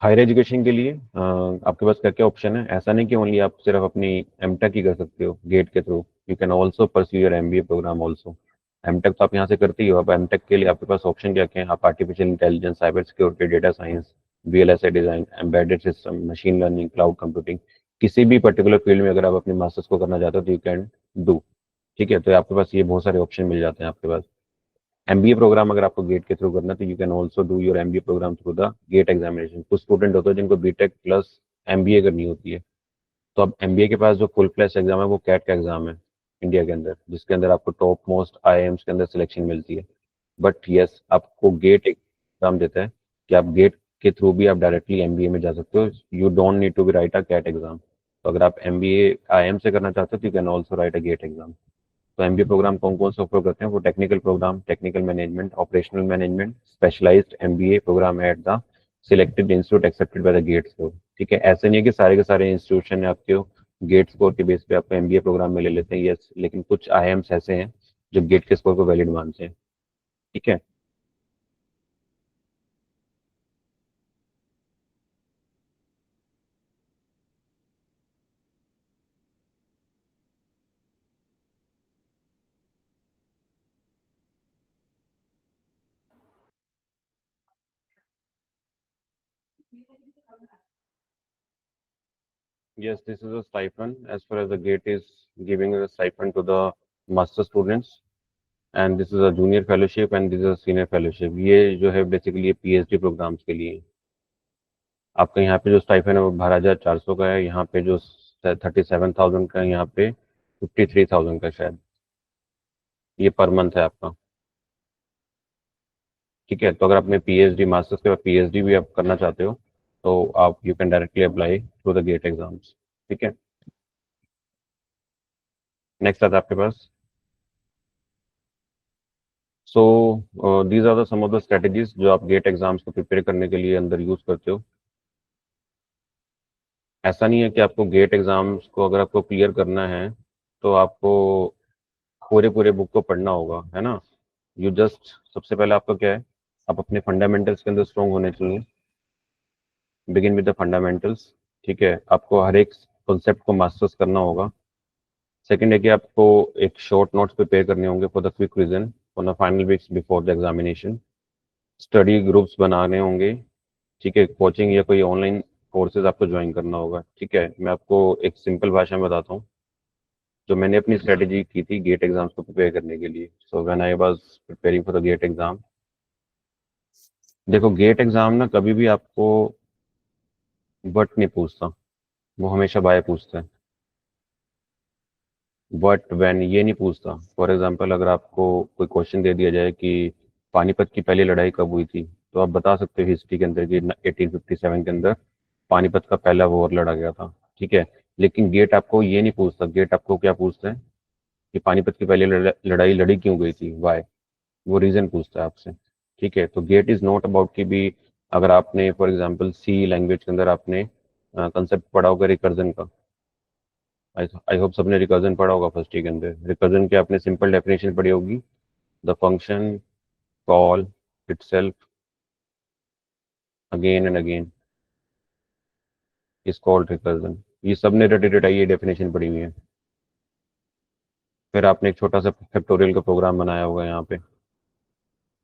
हायर एजुकेशन के लिए आपके पास क्या क्या ऑप्शन है, ऐसा नहीं कि ओनली आप सिर्फ अपनी एमटेक ही कर सकते हो गेट के through, you can also pursue your MBA programme also. MTech तो आप यहाँ से करते ही हो, अब एमटेक के लिए आपके पास ऑप्शन क्या क्या है, आप artificial intelligence, cyber security, data science, VLSI design, embedded system, machine learning, cloud computing, किसी भी पर्टिकुलर फील्ड में अगर आप अपने मास्टर्स को करना चाहते हो तो यू कैन डू। ठीक है, तो आपके पास ये बहुत सारे ऑप्शन मिल जाते हैं आपके पास। MBA प्रोग्राम अगर आपको गेट के थ्रू करना है तो you can also do your MBA programme through the GATE examination. कुछ स्टूडेंट होते हैं जिनको बीटेक प्लस MBA करनी होती है, तो अब MBA के पास जो फुल फ्लैश एग्जाम है वो कैट का एग्जाम है इंडिया के अंदर, जिसके अंदर आपको टॉप मोस्ट IIMs के अंदर सिलेक्शन मिलती है। बट यस, आपको गेट एग्जाम देता है कि आप गेट के थ्रू भी आप डायरेक्टली MBA में जा सकते हो, you don't need to be write a CAT exam. तो अगर आप MBA IIM से करना चाहते हो तो you can also write a GATE exam. तो MBA प्रोग्राम कौन कौन से ऑफर करते हैं, वो technical programme, technical management, operational management, specialised MBA programme at the selected institute accepted by the GATE score. ठीक है, ऐसे नहीं है कि सारे के सारे इंस्टीट्यूशन आपके गेट स्कोर के बेस पे आपको MBA प्रोग्राम में ले लेते हैं, यस, लेकिन कुछ IIMs ऐसे हैं जो गेट के स्कोर को वैलिड मानते हैं। ठीक है, Yes, this is a stipend as far as the GATE is giving a stipend to the master students, and this is a junior fellowship and this is a senior fellowship. ये जो है basically ये PhD programmes के लिए है। आपका यहाँ पे जो स्टाइफन है वो 12,400 का है, यहाँ पे जो 37,000 का है, यहाँ पे 53,000 का शायद, ये पर मंथ है आपका। ठीक है, तो अगर आपने PhD मास्टर्स के बाद PhD भी आप करना चाहते हो तो आप you can directly apply through the GATE exams. ठीक है, नेक्स्ट आता है आपके पास। So these are the some of the strategies जो आप गेट एग्जाम्स को प्रिपेयर करने के लिए अंदर यूज करते हो। ऐसा नहीं है कि आपको गेट एग्जाम्स को अगर आपको क्लियर करना है तो आपको पूरे पूरे बुक को पढ़ना होगा, है ना। यू जस्ट सबसे पहले आपका क्या है, आप अपने फंडामेंटल्स के अंदर स्ट्रॉन्ग होने चाहिए। Begin with the fundamentals. ठीक है, आपको हर एक कॉन्सेप्ट को मास्टर्स करना होगा। सेकंड है कि आपको एक शॉर्ट नोट्स प्रिपेयर करने होंगे for the quick revision for the final weeks before the examination. Study groups बनाने होंगे। ठीक है, कोचिंग या कोई ऑनलाइन कोर्सेज आपको ज्वाइन करना होगा। ठीक है, मैं आपको एक सिंपल भाषा में बताता हूँ जो मैंने अपनी स्ट्रेटेजी की थी गेट एग्जाम्स को प्रिपेयर करने के लिए। So when I was preparing for the GATE exam, देखो गेट एग्जाम ना कभी भी आपको बट नहीं पूछता, वो हमेशा बाय पूछता है। बट व्हेन ये नहीं पूछता। फॉर एग्जांपल अगर आपको कोई क्वेश्चन दे दिया जाए कि पानीपत की पहली लड़ाई कब हुई थी, तो आप बता सकते हो हिस्ट्री के अंदर कि 1857 के अंदर पानीपत का पहला वॉर लड़ा गया था। ठीक है, लेकिन गेट आपको ये नहीं पूछता। गेट आपको क्या पूछता है कि पानीपत की पहली लड़ाई लड़ी क्यों गई थी, वाई, वो रीजन पूछता है आपसे। ठीक है, तो गेट इज नॉट अबाउट कि भी अगर आपने फॉर एग्जांपल सी लैंग्वेज के अंदर आपने कंसेप्ट पढ़ा होगा रिकर्जन का। आई होप सबने रिकर्जन पढ़ा होगा फर्स्ट ईयर के अंदर। रिकर्जन की आपने सिंपल डेफिनेशन पढ़ी होगी, the function call itself again and again is called recursion. ये सबने रटी रटाई ये डेफिनेशन पढ़ी हुई है। फिर आपने एक छोटा सा फैक्टोरियल का प्रोग्राम बनाया होगा यहाँ पे।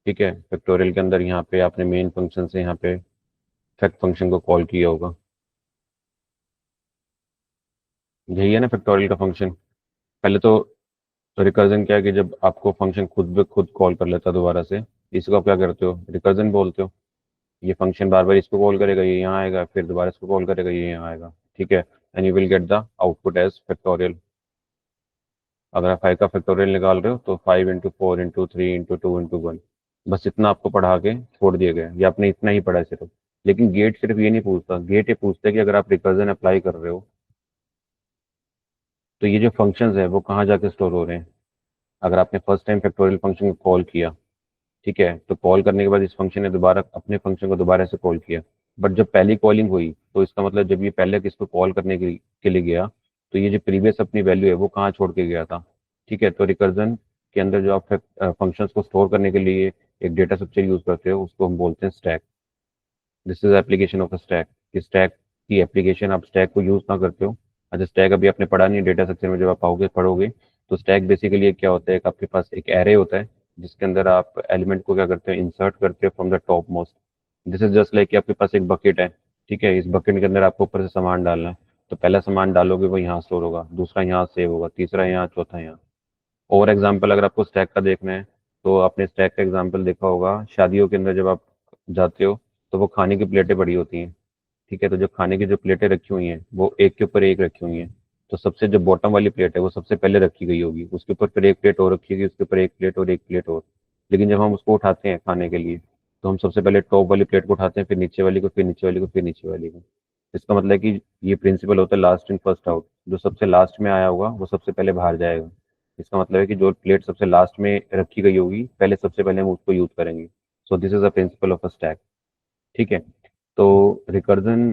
ठीक है, फैक्टोरियल के अंदर यहाँ पे आपने मेन फंक्शन से यहाँ पे फैक्ट फंक्शन को कॉल किया होगा। यही है ना फैक्टोरियल का फंक्शन। पहले तो रिकर्जन क्या है कि जब आपको फंक्शन खुद ब खुद कॉल कर लेता है दोबारा से, इसको आप क्या करते हो, रिकर्जन बोलते हो। ये फंक्शन बार बार इसको कॉल करेगा, ये यहाँ आएगा, फिर दोबारा इसको कॉल करेगा, ये यहाँ आएगा। ठीक है, and you will get the output as factorial. अगर आप 5 का फैक्टोरियल निकाल रहे हो तो 5 × 4 × 3 × 2 × 1। बस इतना आपको पढ़ा के छोड़ दिया गया, या आपने इतना ही पढ़ा है सिर्फ। लेकिन गेट सिर्फ ये नहीं पूछता, गेट ये पूछता है कि अगर आप रिकर्जन अप्लाई कर रहे हो तो ये जो फंक्शंस है वो कहाँ जाके स्टोर हो रहे हैं। अगर आपने फर्स्ट टाइम फैक्टोरियल फंक्शन को कॉल किया, ठीक है, तो कॉल करने के बाद इस फंक्शन ने दोबारा अपने फंक्शन को दोबारा से कॉल किया। बट जब पहली कॉलिंग हुई तो इसका मतलब जब ये पहले किसको कॉल करने के लिए गया तो ये जो प्रीवियस अपनी वैल्यू है वो कहाँ छोड़ के गया था। ठीक है, तो रिकर्जन के अंदर जो आप फंक्शंस को स्टोर करने के लिए एक डेटा स्ट्रक्चर यूज करते हो उसको हम बोलते हैं stack. This is application of a stack. Stack की एप्लीकेशन आप स्टैक को यूज ना करते हो। अच्छा, स्टैक अभी आपने पढ़ा नहीं, डेटा स्ट्रक्चर में जब आप आओगे पढ़ोगे तो स्टैक बेसिकली क्या होता है, आपके पास एक एरे होता है जिसके अंदर आप एलिमेंट को क्या करते हो, इंसर्ट करते हो from the top most. This is just like कि आपके पास एक बकेट है। ठीक है, इस बकेट के अंदर आपको ऊपर से सामान डालना है, तो पहला सामान डालोगे वो यहाँ स्टोर होगा, दूसरा यहाँ सेव होगा, तीसरा यहाँ, चौथा यहाँ। और एग्जाम्पल अगर आपको स्टैक का देखना है तो आपने स्टैक का एग्जाम्पल देखा होगा शादियों के अंदर जब आप जाते हो तो वो खाने की प्लेटें बड़ी होती हैं। ठीक है, तो जो खाने की जो प्लेटें रखी हुई हैं वो एक के ऊपर एक रखी हुई हैं। तो सबसे जो बॉटम वाली प्लेट है वो सबसे पहले रखी गई होगी, उसके ऊपर फिर एक प्लेट और रखी होगी, उसके ऊपर एक प्लेट और एक प्लेट और। लेकिन जब हम उसको उठाते हैं खाने के लिए तो हम सबसे पहले टॉप वाली प्लेट को उठाते हैं, फिर नीचे वाली को, फिर नीचे वाली को, फिर नीचे वाली को। इसका मतलब है कि ये प्रिंसिपल होता है लास्ट इन फर्स्ट आउट। जो सबसे लास्ट में आया होगा वो सबसे पहले बाहर जाएगा। इसका मतलब है कि जो प्लेट सबसे लास्ट में रखी गई होगी पहले सबसे पहले हम उसको यूज करेंगे। सो this is a principle of a stack. ठीक है, तो रिकर्जन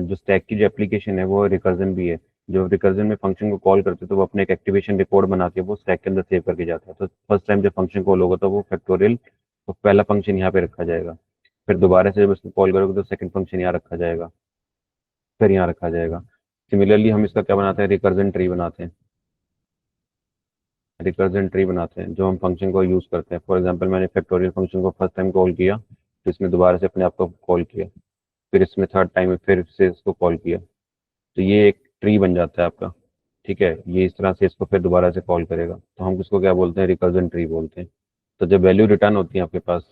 जो स्टैक की जो एप्लीकेशन है वो रिकर्जन भी है। जो रिकर्जन में फंक्शन को कॉल करते हैं तो वो अपने एक एक्टिवेशन रिकॉर्ड बना के वो स्टैक के अंदर सेव करके जाता है। तो फर्स्ट टाइम जब फंक्शन कॉल होगा तो वो फैक्टोरियल तो पहला फंक्शन यहाँ पे रखा जाएगा। फिर दोबारा से जब उसको कॉल करोगे तो सेकंड फंक्शन यहाँ रखा जाएगा, फिर यहाँ रखा जाएगा। सिमिलरली हम इसका क्या बनाते हैं, रिकर्जन ट्री बनाते हैं। रिकर्जन ट्री बनाते हैं जो हम फंक्शन को यूज करते हैं। फॉर एग्जांपल मैंने फैक्टोरियल फंक्शन को फर्स्ट टाइम कॉल किया तो इसमें दोबारा से अपने आप को कॉल किया। फिर इसमें थर्ड टाइम फिर से इसको कॉल किया, तो ये एक ट्री बन जाता है आपका। ठीक है, ये इस तरह से इसको फिर दोबारा से कॉल करेगा, तो हम इसको क्या बोलते हैं, रिकर्जन ट्री बोलते हैं। तो जब वैल्यू रिटर्न होती है आपके पास,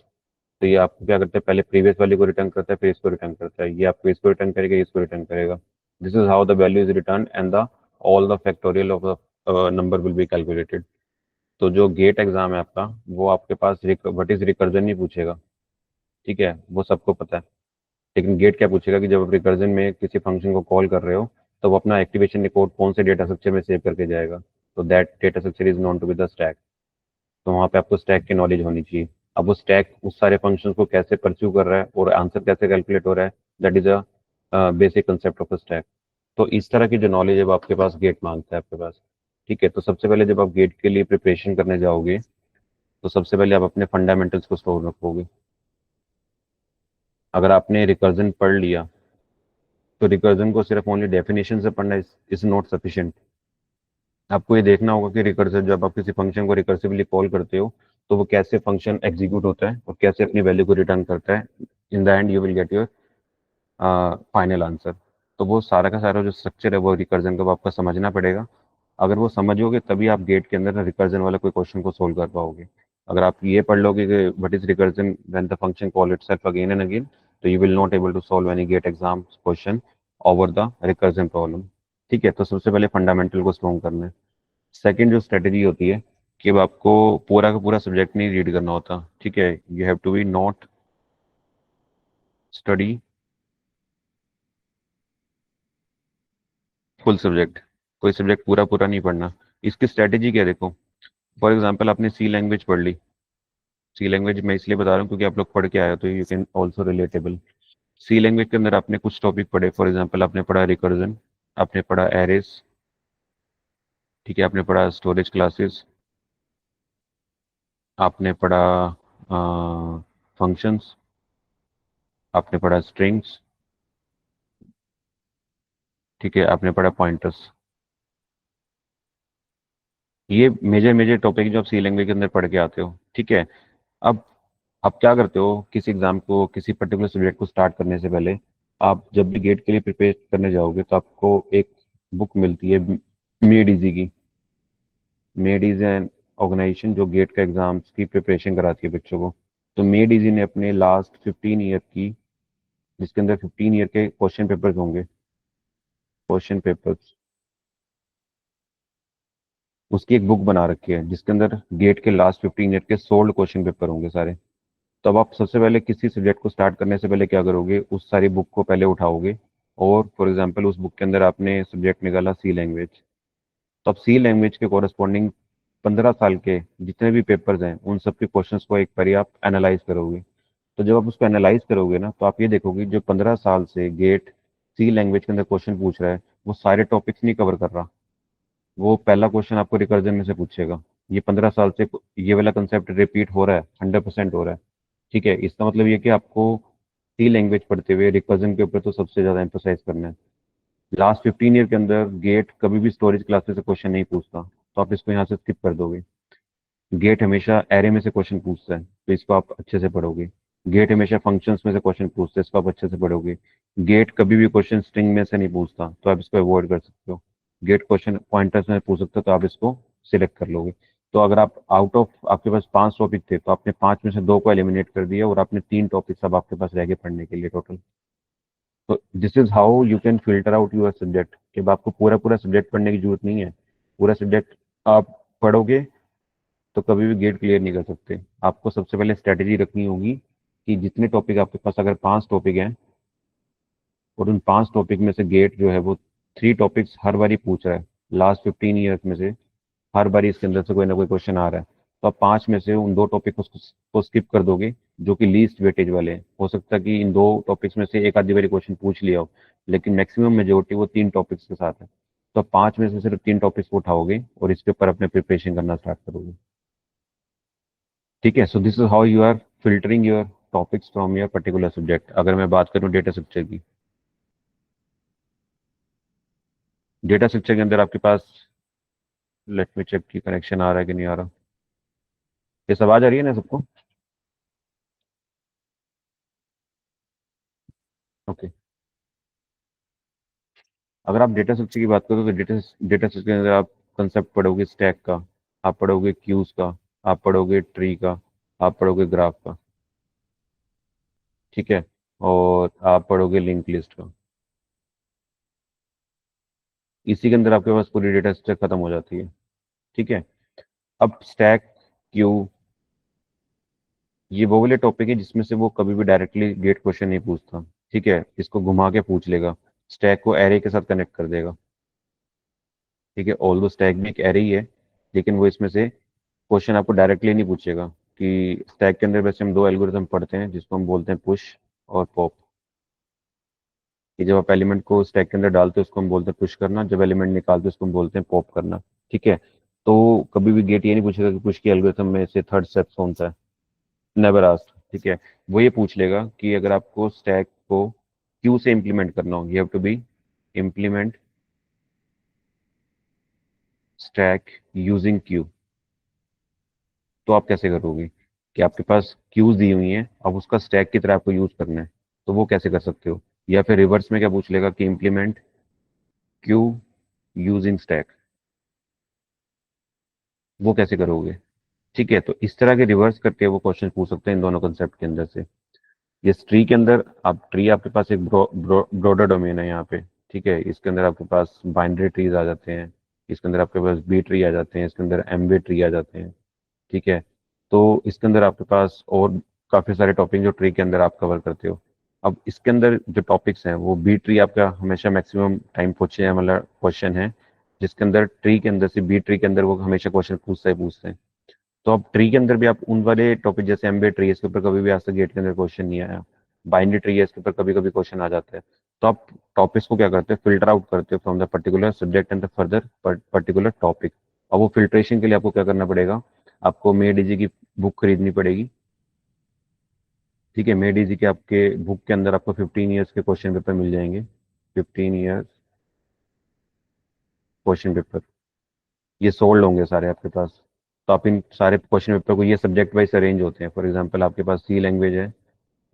तो ये आपको क्या करता है, पहले प्रीवियस वाली को रिटर्न करता है, फिर इसको रिटर्न करता है, ये आपको इसको रिटर्न करेगा, इसको रिटर्न करेगा। This is how the value is return and the all the factorial of the number will be calculated. तो जो गेट एग्जाम है आपका, वो आपके पास व्हाट इज रिकर्जन नहीं पूछेगा। ठीक है, वो सबको पता है। लेकिन गेट क्या पूछेगा कि जब आप रिकर्जन में किसी फंक्शन को कॉल कर रहे हो, तो वो अपना एक्टिवेशन रिकॉर्ड कौन से डेटा स्ट्रक्चर में सेव करके जाएगा। तो that data structure is known to be the stack. तो वहाँ पे आपको स्टैक की नॉलेज होनी चाहिए। अब वो स्टैक उस सारे फंक्शंस को कैसे परस्यू कर रहा है और आंसर कैसे कैलकुलेट हो रहा है, that is a basic concept of a stack. तो इस तरह की जो नॉलेज है वो आपके पास गेट मांगता है आपके पास। ठीक है, तो सबसे पहले जब आप गेट के लिए प्रिपरेशन करने जाओगे, तो सबसे पहले आप अपने फंडामेंटल्स को स्टोर रखोगे। अगर आपने रिकर्जन पढ़ लिया, तो रिकर्जन को सिर्फ ओनली डेफिनेशन से पढ़ना इज नॉट सफिशिएंट। आपको ये देखना होगा कि रिकर्सिव, जब आप किसी फंक्शन को रिकर्सिवली कॉल करते हो, तो वो कैसे फंक्शन एग्जीक्यूट होता है और कैसे अपनी वैल्यू को रिटर्न करता है। In the end you will get your final answer. तो वो सारा का सारा जो स्ट्रक्चर है वो रिकर्जन का, वो आपका समझना पड़ेगा। अगर वो समझोगे तभी आप गेट के अंदर रिकर्जन वाला कोई क्वेश्चन को सोल्व कर पाओगे। अगर आप ये पढ़ लोगे कि what is recursion when the function call itself again and again, तो you will not able to solve any GATE exam question over the recursion problem. ठीक है, तो सबसे पहले फंडामेंटल को स्ट्रॉन्ग करना है। सेकंड जो स्ट्रेटेजी होती है कि अब आपको पूरा का पूरा सब्जेक्ट नहीं रीड करना होता। ठीक है, you have to be not study full subject. कोई सब्जेक्ट पूरा पूरा नहीं पढ़ना। इसकी स्ट्रेटेजी क्या है, देखो। फॉर एग्जांपल आपने सी लैंग्वेज पढ़ ली। सी लैंग्वेज मैं इसलिए बता रहा हूँ क्योंकि आप लोग पढ़ के आए हो, तो you can also relatable. C language के अंदर आपने कुछ टॉपिक पढ़े, फॉर एग्जांपल आपने पढ़ा रिकर्जन, आपने पढ़ा एरेस, ठीक है, आपने पढ़ा स्टोरेज क्लासेस, आपने पढ़ा फंक्शंस, आपने पढ़ा स्ट्रिंग्स, ठीक है, आपने पढ़ा पॉइंटर्स। ये मेजर मेजर टॉपिक जो आप सी लैंग्वेज के अंदर पढ़ के आते हो। ठीक है, अब आप क्या करते हो, किसी एग्जाम को, किसी पर्टिकुलर सब्जेक्ट को स्टार्ट करने से पहले, आप जब भी गेट के लिए प्रिपेयर करने जाओगे, तो आपको एक बुक मिलती है, मेड इजी की। मेड इज एन ऑर्गेनाइजेशन जो गेट का एग्जाम्स की प्रिपरेशन कराती है बच्चों को। तो मेड इजी ने अपने लास्ट 15 ईयर की, जिसके अंदर 15 ईयर के क्वेश्चन पेपर्स होंगे, क्वेश्चन पेपर्स, उसकी एक बुक बना रखी है जिसके अंदर गेट के लास्ट 15 ईयर के सोल्ड क्वेश्चन पेपर होंगे सारे। तो अब आप सबसे पहले किसी सब्जेक्ट को स्टार्ट करने से पहले क्या करोगे, उस सारी बुक को पहले उठाओगे। और फॉर एग्जांपल उस बुक के अंदर आपने सब्जेक्ट निकाला सी लैंग्वेज, तो अब सी लैंग्वेज के कॉरेस्पॉन्डिंग 15 साल के जितने भी पेपर्स हैं, उन सब के क्वेश्चंस को एक बारी आप एनालाइज करोगे। तो जब आप उसको एनालाइज करोगे ना, तो आप ये देखोगे जो 15 साल से गेट सी लैंग्वेज के अंदर क्वेश्चन पूछ रहा है, वो सारे टॉपिक्स नहीं कवर कर रहा। वो पहला क्वेश्चन आपको रिकर्जन में से पूछेगा। ये 15 साल से ये वाला कंसेप्ट रिपीट हो रहा है, 100% हो रहा है। ठीक है, इसका मतलब ये कि आपको सी लैंग्वेज पढ़ते हुए रिकर्जन के ऊपर तो सबसे ज्यादा एम्फोसाइज करना है। लास्ट 15 ईयर के अंदर गेट कभी भी स्टोरेज क्लासेस से क्वेश्चन नहीं पूछता, तो आप इसको यहाँ से स्किप कर दोगे। गेट हमेशा एरे में से क्वेश्चन पूछता है, तो इसको आप अच्छे से पढ़ोगे। गेट हमेशा फंक्शंस में से क्वेश्चन पूछता है, इसको आप अच्छे से पढ़ोगे। गेट कभी भी क्वेश्चन स्ट्रिंग में से नहीं पूछता, तो आप इसको अवॉइड कर सकते हो। गेट क्वेश्चन पॉइंटर्स में पूछ सकते हो, तो आप इसको सिलेक्ट कर लोगे। तो अगर आप आउट ऑफ आपके पास 5 टॉपिक थे, तो आपने 5 में से 2 को एलिमिनेट कर दिया और आपने 3 टॉपिक सब आपके पास रह गए पढ़ने के लिए टोटल। तो this is how you can filter out your subject. कि अब आपको पूरा पूरा सब्जेक्ट पढ़ने की जरूरत नहीं है। पूरा सब्जेक्ट आप पढ़ोगे तो कभी भी गेट क्लियर नहीं कर सकते। आपको सबसे पहले स्ट्रेटेजी रखनी होगी कि जितने टॉपिक आपके पास, अगर 5 टॉपिक हैं, और उन 5 टॉपिक में से गेट जो है वो 3 टॉपिक्स हर बारी पूछ रहा है, लास्ट 15 ईयर्स में से हर बारी इसके अंदर से कोई ना कोई क्वेश्चन आ रहा है, तो आप 5 में से उन 2 टॉपिक को स्किप कर दोगे, जो कि लीस्ट वेटेज वाले हैं। हो सकता है कि इन 2 टॉपिक्स में से एक आधी बारी क्वेश्चन पूछ लिया हो, लेकिन मैक्सिमम मेजोरिटी वो 3 टॉपिक्स के साथ है। तो आप 5 में से सिर्फ 3 टॉपिक्स को उठाओगे और इसके ऊपर अपने प्रिपरेशन करना स्टार्ट करोगे। ठीक है, so this is how you are filtering your topics from your particular subject. अगर मैं बात करूं डेटा स्ट्रक्चर की, डेटा स्ट्रक्चर के अंदर आपके पास, लेट मी चेक की कनेक्शन आ रहा है कि नहीं आ रहा। ये सब आवाज आ रही है ना सबको? ओके, अगर आप डेटा स्ट्रक्चर की बात करो तो डेटा डेटा स्ट्रक्चर के अंदर आप कंसेप्ट पढ़ोगे स्टैक का, आप पढ़ोगे क्यूज का, आप पढ़ोगे ट्री का, आप पढ़ोगे ग्राफ का, ठीक है, और आप पढ़ोगे लिंक लिस्ट का। इसी के अंदर आपके पास पूरी डेटा स्ट्रक्चर खत्म हो जाती है, ठीक है। अब स्टैक, क्यू, ये वो वाले टॉपिक है जिसमें से वो कभी भी डायरेक्टली गेट क्वेश्चन नहीं पूछता, ठीक है, इसको घुमा के पूछ लेगा, स्टैक को एरे के साथ कनेक्ट कर देगा, ठीक है। ऑल दो स्टैक भी एक एरे ही है, लेकिन वो इसमें से क्वेश्चन आपको डायरेक्टली नहीं पूछेगा। कि स्टैक के अंदर वैसे हम दो एल्गोरिथम पढ़ते हैं जिसको हम बोलते हैं पुश और पॉप। कि जब आप एलिमेंट को स्टैक के अंदर डालते हो उसको हम बोलते हैं पुश करना, जब एलिमेंट निकालते हो उसको हम बोलते हैं पॉप करना, ठीक है। तो कभी भी गेट ये नहीं पूछेगा कि पुश की एल्गोरिथम में से थर्ड स्टेप कौन सा है, नेवर आस्क्ड, ठीक है। वो ये पूछ लेगा कि अगर आपको स्टैक को क्यू से इंप्लीमेंट करना हो, you have to be implement stack using queue, तो आप कैसे करोगे? कि आपके पास क्यूज दी हुई हैं, अब उसका स्टैक की तरह आपको यूज करना है, तो वो कैसे कर सकते हो? या फिर रिवर्स में क्या पूछ लेगा कि इंप्लीमेंट क्यू यूजिंग स्टैक, वो कैसे करोगे? ठीक है, तो इस तरह के रिवर्स करके वो क्वेश्चन पूछ सकते हैं इन दोनों कंसेप्ट के अंदर से। ये ट्री के अंदर, आप ट्री आपके पास एक ब्रॉडर डोमेन है यहाँ पे, ठीक है। इसके अंदर आपके पास बाइनरी ट्रीज आ जाते हैं, इसके अंदर आपके पास बी ट्री आ जाते हैं, इसके अंदर एमबी ट्री आ जाते हैं, ठीक है। तो इसके अंदर आपके पास और काफी सारे टॉपिक जो ट्री के अंदर आप कवर करते हो। अब इसके अंदर जो टॉपिक्स हैं वो बी ट्री आपका हमेशा मैक्सिमम टाइम पूछे वाला क्वेश्चन है, जिसके अंदर ट्री के अंदर से बी ट्री के अंदर वो हमेशा क्वेश्चन पूछते ही पूछते हैं। तो अब ट्री के अंदर भी आप उन वाले टॉपिक जैसे एमबी ट्री, इसके ऊपर कभी भी आज तक गेट के अंदर क्वेश्चन नहीं आया। बाइनरी ट्री है, इसके ऊपर कभी कभी क्वेश्चन आ जाता है। तो आप टॉपिक्स को क्या करते हो, फिल्टर आउट करते हो from the particular subject and the further particular topic. अब वो फिल्ट्रेशन के लिए आपको क्या करना पड़ेगा, आपको मेड इजी की बुक खरीदनी पड़ेगी, ठीक है। मेड इजी के आपके बुक के अंदर आपको 15 ईयर्स के क्वेश्चन पेपर मिल जाएंगे, 15 ईयर्स क्वेश्चन पेपर, ये सोल्ड होंगे सारे आपके पास। तो आप इन सारे क्वेश्चन पेपर को, ये सब्जेक्ट वाइज अरेंज होते हैं। फॉर एग्जांपल आपके पास सी लैंग्वेज है,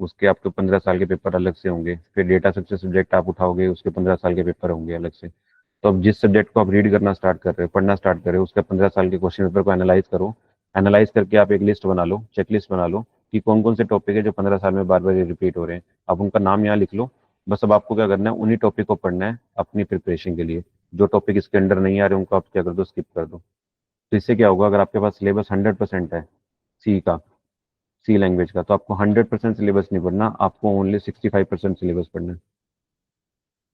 उसके आपके 15 साल के पेपर अलग से होंगे। फिर डेटा स्ट्रक्चर सब्जेक्ट आप उठाओगे, उसके 15 साल के पेपर होंगे अलग से। तो अब जिस सब्जेक्ट को आप रीड करना स्टार्ट कर रहे हो, पढ़ना स्टार्ट कर रहे हो, उसके 15 साल के क्वेश्चन पेपर को एनालाइज करो। एनालाइज करके आप एक लिस्ट बना लो, चेक लिस्ट बना लो कि कौन कौन से टॉपिक है जो 15 साल में बार बार रिपीट हो रहे हैं। आप उनका नाम यहाँ लिख लो। बस अब आपको क्या करना है, उन्हीं टॉपिक को पढ़ना है अपनी प्रिपरेशन के लिए। जो टॉपिक इसके अंडर नहीं आ रहे उनको आप क्या कर दो, स्किप कर दो। तो इससे क्या होगा, अगर आपके पास सिलेबस 100% है सी का, सी लैंग्वेज का, तो आपको 100% सिलेबस नहीं पढ़ना, आपको ओनली 65% सिलेबस पढ़ना है,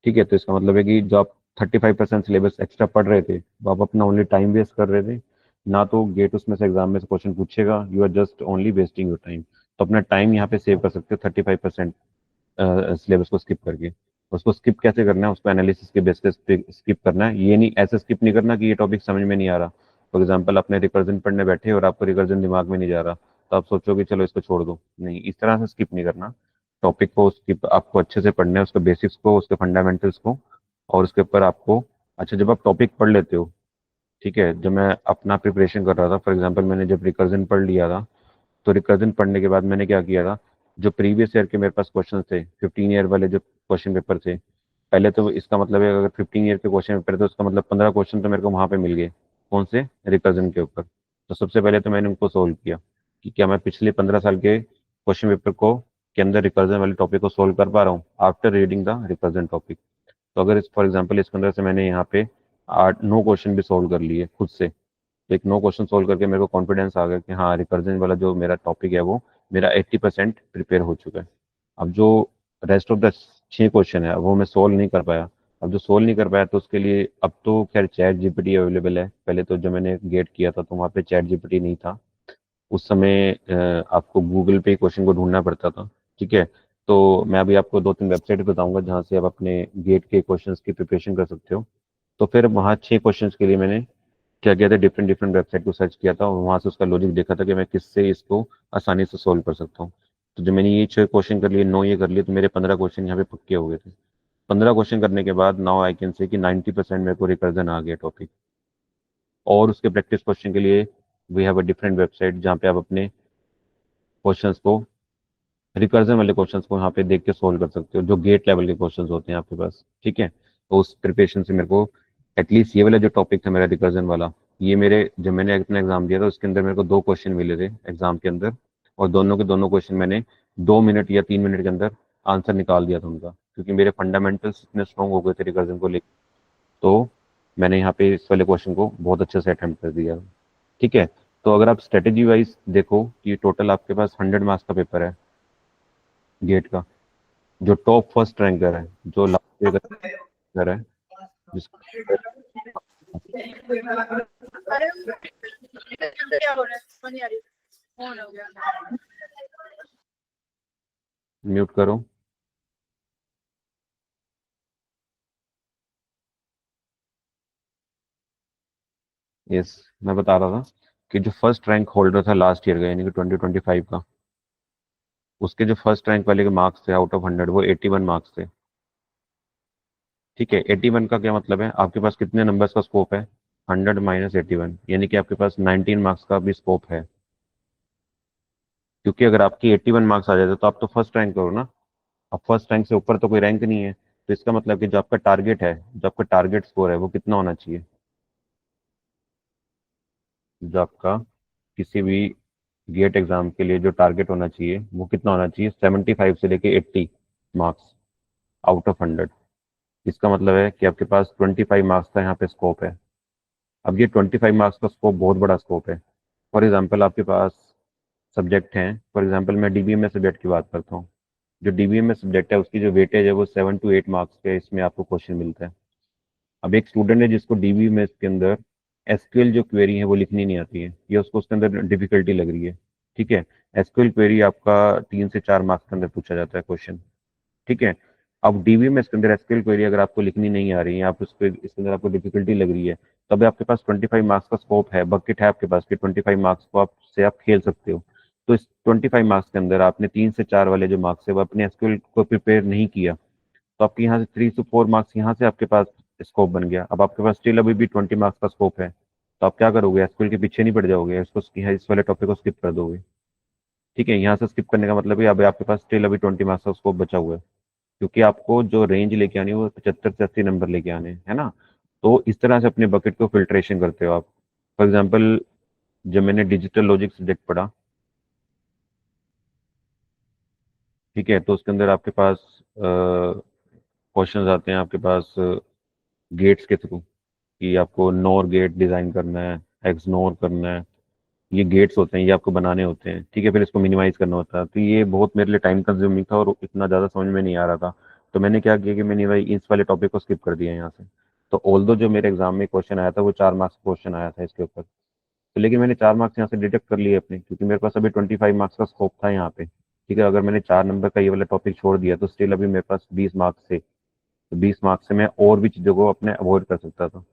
ठीक है। तो इसका मतलब है कि जो आप 35% सिलेबस एक्स्ट्रा पढ़ रहे थे, वो आप अपना ओनली टाइम वेस्ट कर रहे थे। ना तो गेट उसमें से एग्जाम में से क्वेश्चन पूछेगा, you are just only wasting your time. तो अपना टाइम यहाँ पे सेव कर सकते हो 35% सिलेबस को स्किप करके। उसको स्किप कैसे करना है, उसको एनालिसिस के बेसिस पे स्किप करना है। ये नहीं, ऐसे स्किप नहीं करना कि ये टॉपिक समझ में नहीं आ रहा। फॉर एग्जाम्पल अपने रिकर्जन पढ़ने बैठे और आपको रिकर्जन दिमाग में नहीं जा रहा, तो आप सोचोगे चलो इसको छोड़ दो, नहीं, इस तरह से स्किप नहीं करना। टॉपिक को स्किप आपको अच्छे से पढ़ना है, उसके बेसिक्स को, उसके फंडामेंटल्स को, और उसके ऊपर आपको, अच्छा, जब आप टॉपिक पढ़ लेते हो, ठीक है। जब मैं अपना प्रिपरेशन कर रहा था, फॉर एग्जाम्पल मैंने जब रिकर्जन पढ़ लिया था, तो रिकर्जन पढ़ने के बाद मैंने क्या किया था, जो प्रीवियस ईयर के मेरे पास क्वेश्चन थे, 15 ईयर वाले जो क्वेश्चन पेपर थे, पहले तो इसका मतलब है अगर 15 ईयर के क्वेश्चन पेपर है तो उसका मतलब 15 क्वेश्चन तो मेरे को वहां पे मिल गए। कौन से? रिकर्जन के ऊपर। तो सबसे पहले तो मैंने उनको सोल्व किया कि क्या मैं पिछले 15 साल के क्वेश्चन पेपर को के अंदर रिकर्जन वाले टॉपिक को सोल्व कर पा रहा हूँ after reading the recursion topic. तो अगर इस फॉर एग्जाम्पल इसके अंदर से मैंने यहाँ पे 8 9 क्वेश्चन भी सोल्व कर लिए खुद से, तो एक 9 क्वेश्चन सोल्व करके मेरे को कॉन्फिडेंस आ गया कि हाँ, रिकर्जन वाला जो मेरा टॉपिक है वो मेरा 80% प्रिपेयर हो चुका है। अब जो रेस्ट ऑफ द 6 क्वेश्चन है वो मैं सोल्व नहीं कर पाया। अब जो सोल्व नहीं कर पाया तो उसके लिए अब तो खैर चैट जीपीटी अवेलेबल है। पहले तो जब मैंने गेट किया था तो वहाँ पे चैट जीपीटी नहीं था। उस समय आपको गूगल पे क्वेश्चन को ढूंढना पड़ता था, ठीक है। तो मैं अभी आपको 2 3 वेबसाइट बताऊंगा जहाँ से आप अपने गेट के क्वेश्चंस की प्रिपरेशन कर सकते हो। तो फिर वहाँ 6 क्वेश्चंस के लिए मैंने क्या किया था, डिफरेंट डिफरेंट वेबसाइट को सर्च किया था और वहां से उसका लॉजिक देखा था कि मैं किससे इसको आसानी से सोल्व कर सकता हूँ। तो जब मैंने ये 6 क्वेश्चन कर लिए, 9 ये कर लिए, तो मेरे 15 क्वेश्चन यहाँ पे पक्के हो गए थे। 15 क्वेश्चन करने के बाद नाउ आई कैन से कि 90% मेरे को रिकर्जन आ गया टॉपिक। और उसके प्रैक्टिस क्वेश्चन के लिए we have a different website जहाँ पे आप अपने क्वेश्चंस को रिकर्जन वाले क्वेश्चंस को यहाँ पे देख के सोल्व कर सकते हो, जो गेट लेवल के क्वेश्चंस होते हैं आपके पास, ठीक है। तो उस प्रिपरेशन से मेरे को एटलीस्ट ये वाला जो टॉपिक था मेरा रिकर्जन वाला, ये मेरे जब मैंने अपना एग्जाम दिया था उसके अंदर मेरे को 2 क्वेश्चन मिले थे एग्जाम के अंदर, और दोनों के दोनों क्वेश्चन मैंने 2 मिनट या 3 मिनट के अंदर आंसर निकाल दिया था उनका, क्योंकि मेरे फंडामेंटल्स इतने स्ट्रॉन्ग हो गए थे रिकर्जन को लेकर। तो मैंने यहाँ पे इस वाले क्वेश्चन को बहुत अच्छे से अटेम्प्ट कर दिया, ठीक है। तो अगर आप स्ट्रेटेजी वाइज देखो कि टोटल आपके पास 100 मार्क्स का पेपर है गेट का, जो टॉप फर्स्ट रैंकर है, जो लास्ट ईयर का है, जिसका म्यूट करो। यस, मैं बता रहा था कि जो फर्स्ट रैंक होल्डर था लास्ट ईयर का, यानी कि 2025 का, उसके जो फर्स्ट रैंक वाले के मार्क्स थे आउट ऑफ 100, वो 81 मार्क्स थे, ठीक है। 81 का क्या मतलब है, आपके पास कितने नंबर्स का स्कोप है, 100 - 81, यानी कि आपके पास 19 मार्क्स का भी स्कोप है। क्योंकि अगर आपकी 81 मार्क्स आ जाते तो आप तो फर्स्ट रैंक करो ना, अब फर्स्ट रैंक से ऊपर तो कोई रैंक नहीं है, तो इसका मतलब कि जो आपका टारगेट है, जो आपका टारगेट स्कोर है वो कितना होना चाहिए, जो आपका किसी भी गेट एग्जाम के लिए जो टारगेट होना चाहिए वो कितना होना चाहिए, 75 से लेके 80 मार्क्स आउट ऑफ 100। इसका मतलब है कि आपके पास 25 मार्क्स का यहाँ पे स्कोप है। अब ये 25 मार्क्स का स्कोप बहुत बड़ा स्कोप है। फॉर एग्जाम्पल आपके पास सब्जेक्ट हैं, फॉर एग्जाम्पल मैं डीबीएमएस सब्जेक्ट की बात करता हूँ। जो डीबीएमएस सब्जेक्ट है उसकी जो वेटेज है वो 7 to 8 मार्क्स के इसमें आपको क्वेश्चन मिलता है। अब एक स्टूडेंट है जिसको डीबीएमएस के अंदर एसक्यूएल जो क्वेरी है वो लिखनी नहीं आती है, या उसको उसके अंदर डिफिकल्टी लग रही है, ठीक है। एसक्यूएल क्वेरी आपका 3 से 4 मार्क्स के अंदर पूछा जाता है क्वेश्चन, ठीक है। अब डीबी में इसके अंदर एसक्यूएल क्वेरी अगर आपको लिखनी नहीं आ रही है, आप उसको इसके अंदर आपको डिफिकल्टी लग रही है, तब आपके पास 25 मार्क्स का स्कोप है, बकेट है आपके पास कि 25 मार्क्स को आप से आप खेल सकते हो। तो इस 25 मार्क्स के अंदर आपने 3 से 4 वाले जो मार्क्स है वो अपने एसक्यूएल को प्रिपेयर नहीं किया, तो आपके यहाँ से 3 से 4 मार्क्स यहाँ से आपके पास स्कोप बन गया। अब आपके पास स्टिल अभी भी 20 मार्क्स का स्कोप है, तो आप क्या करोगे, एसक्यूएल के पीछे नहीं पड़ जाओगे, इसको इस वाले टॉपिक को स्किप कर दोगे, ठीक है। यहाँ से स्किप करने का मतलब है अब आपके पास स्टिल अभी 20 मार्क्स का स्कोप बचा हुआ है, क्योंकि आपको जो रेंज लेके आनी है वो 75 से 80 नंबर लेके आने हैं, है ना। तो इस तरह से अपने बकेट को फिल्ट्रेशन करते हो आप। फॉर एग्जाम्पल जब मैंने डिजिटल लॉजिक सब्जेक्ट पढ़ा, ठीक है, तो उसके अंदर आपके पास क्वेश्चंस आते हैं आपके पास गेट्स के थ्रू, कि आपको नोर गेट डिजाइन करना है, एक्सनोर करना है, ये गेट्स होते हैं, ये आपको बनाने होते हैं, ठीक है। फिर इसको मिनिमाइज करना होता है, तो ये बहुत मेरे लिए टाइम कंज्यूमिंग था और इतना ज़्यादा समझ में नहीं आ रहा था। तो मैंने क्या किया कि मैंने भाई इस वाले टॉपिक को स्किप कर दिया यहाँ से। तो ऑल्दो जो मेरे एग्जाम में क्वेश्चन आया था वो 4 मार्क्स क्वेश्चन आया था इसके ऊपर, तो लेकिन मैंने 4 मार्क्स यहाँ से डिडक्ट कर लिए अपने, क्योंकि मेरे पास अभी 25 मार्क्स का स्कोप था यहाँ पे, ठीक है। अगर मैंने 4 नंबर का ये वाला टॉपिक छोड़ दिया तो स्टिल अभी मेरे पास 20 मार्क्स थे, तो 20 मार्क्स से मैं और भी चीज़ों को अपने अवॉइड कर सकता था।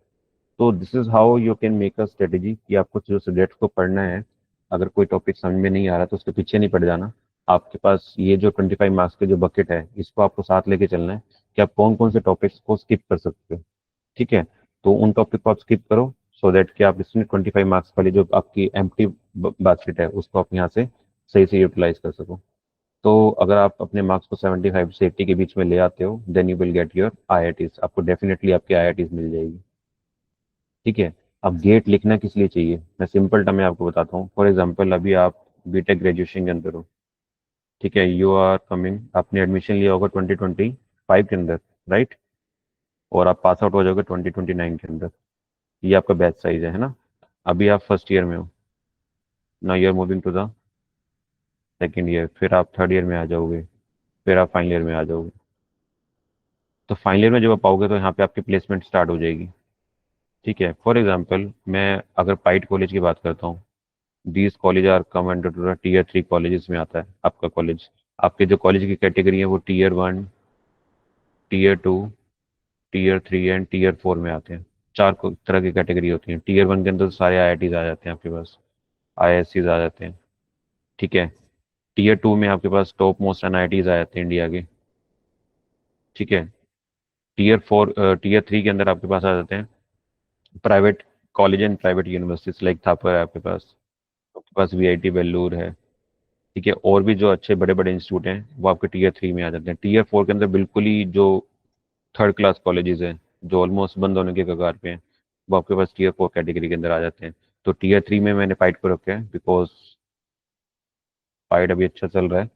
तो this is how you can make a strategy कि आपको जो सब्जेक्ट को पढ़ना है, अगर कोई टॉपिक समझ में नहीं आ रहा तो उसके पीछे नहीं पड़ जाना। आपके पास ये जो 25 मार्क्स के जो बकेट है इसको आपको साथ लेके चलना है कि आप कौन कौन से टॉपिक्स को स्किप कर सकते हो, ठीक है। तो उन टॉपिक को आप स्किप करो, सो दैट कि आप इसमें 25 मार्क्स वाली जो आपकी एम्प्टी बास्केट है उसको आप यहाँ से सही से यूटिलाइज कर सको। तो अगर आप अपने मार्क्स को 75 से 80 के बीच में ले आते हो, then you will get your IITs, आपको डेफिनेटली आपकी आईआईटीज मिल जाएगी, ठीक है। अब गेट लिखना किस लिए चाहिए, मैं सिंपल टर्म में आपको बताता हूँ। फॉर एग्जांपल अभी आप बीटेक ग्रेजुएशन के अंदर हो, ठीक है, यू आर कमिंग, आपने एडमिशन लिया होगा 2025 के अंदर, राइट, और आप पास आउट हो जाओगे 2029 के अंदर, ये आपका बैच साइज है ना। अभी आप फर्स्ट ईयर में हो, now you are moving to the second year, फिर आप थर्ड ईयर में आ जाओगे, फिर आप फाइनल ईयर में आ जाओगे। तो फाइनल ईयर में जब आप आओगे तो यहाँ पे आपकी प्लेसमेंट स्टार्ट हो जाएगी, ठीक है। फॉर एग्जाम्पल मैं अगर पाइट कॉलेज की बात करता हूँ, these college are come under to the tier 3 colleges में आता है आपका कॉलेज। आपके जो कॉलेज की कैटेगरी है वो tier 1, tier 2, tier 3 and tier 4 में आते हैं। तरह की कैटेगरी होती है। टीयर 1 के अंदर तो सारे आईआईटीज आ जाते हैं आपके पास, आईआईएससीज आ जाते हैं, ठीक है। टीयर 2 में आपके पास टॉप मोस्ट एनआईटीज आ जाते हैं इंडिया के, ठीक है। टीयर 3 के अंदर आपके पास आ जाते हैं private college and private universities, like Thapar है आपके पास वीआईटी वेल्लूर है, ठीक है, और भी जो अच्छे बड़े बड़े इंस्टीट्यूट हैं वो आपके टीयर 3 में आ जाते हैं। टीयर 4 के अंदर बिल्कुल ही जो थर्ड क्लास कॉलेजेस हैं, जो ऑलमोस्ट बंद होने के कगार पे हैं, वो आपके पास टीयर 4 कैटेगरी के अंदर आ जाते हैं। तो टीयर 3 में मैंने फाइट को रखा है, बिकॉज फाइट अभी अच्छा चल रहा है।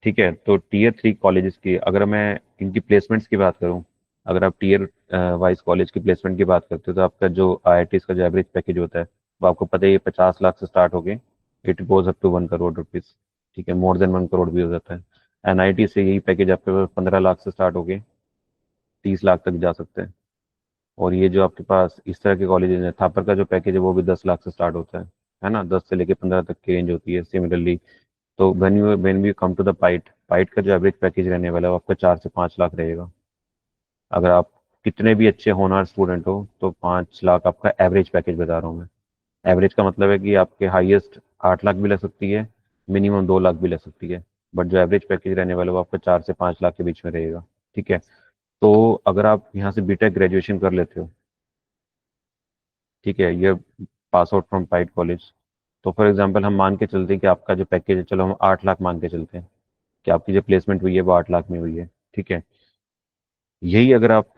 ठीक है, तो टीयर 3 कॉलेजेस की अगर मैं इनकी प्लेसमेंट्स की बात करूं, अगर आप टीयर वाइज कॉलेज की प्लेसमेंट की बात करते हो, तो आपका जो आईआईटी का जो एवरेज पैकेज होता है वो आपको पता ही है, 50 लाख से स्टार्ट होके it goes up to 1 crore rupees. ठीक है, मोर देन 1 करोड़ भी हो जाता है। एनआईटी से यही पैकेज आपके पास 15 लाख से स्टार्ट होके 30 लाख तक जा सकते हैं। और ये जो आपके पास इस तरह के कॉलेजेस हैं, थापर का जो पैकेज है वो भी 10 लाख से स्टार्ट होता है ना, 10 से लेके 15 तक की रेंज होती है सिमिलरली। तो when we come to the पाइट, पाइट का जो एवरेज पैकेज रहने वाला है वो आपका 4 से 5 लाख रहेगा। अगर आप कितने भी अच्छे होनहार स्टूडेंट हो तो 5 लाख आपका एवरेज पैकेज बता रहा हूँ मैं। एवरेज का मतलब है कि आपके हाईएस्ट 8 लाख भी लग सकती है, मिनिमम 2 लाख भी लग सकती है, बट जो एवरेज पैकेज रहने वाला है वो आपका 4 से 5 लाख के बीच में रहेगा। ठीक है, तो अगर आप यहाँ से बीटेक ग्रेजुएशन कर लेते हो, ठीक है, ये pass out from point college, तो फॉर एग्जांपल हम मान के चलते हैं कि आपका जो पैकेज है, चलो हम 8 लाख मान के चलते हैं कि आपकी जो प्लेसमेंट हुई है वो 8 लाख में हुई है। ठीक है, यही अगर आप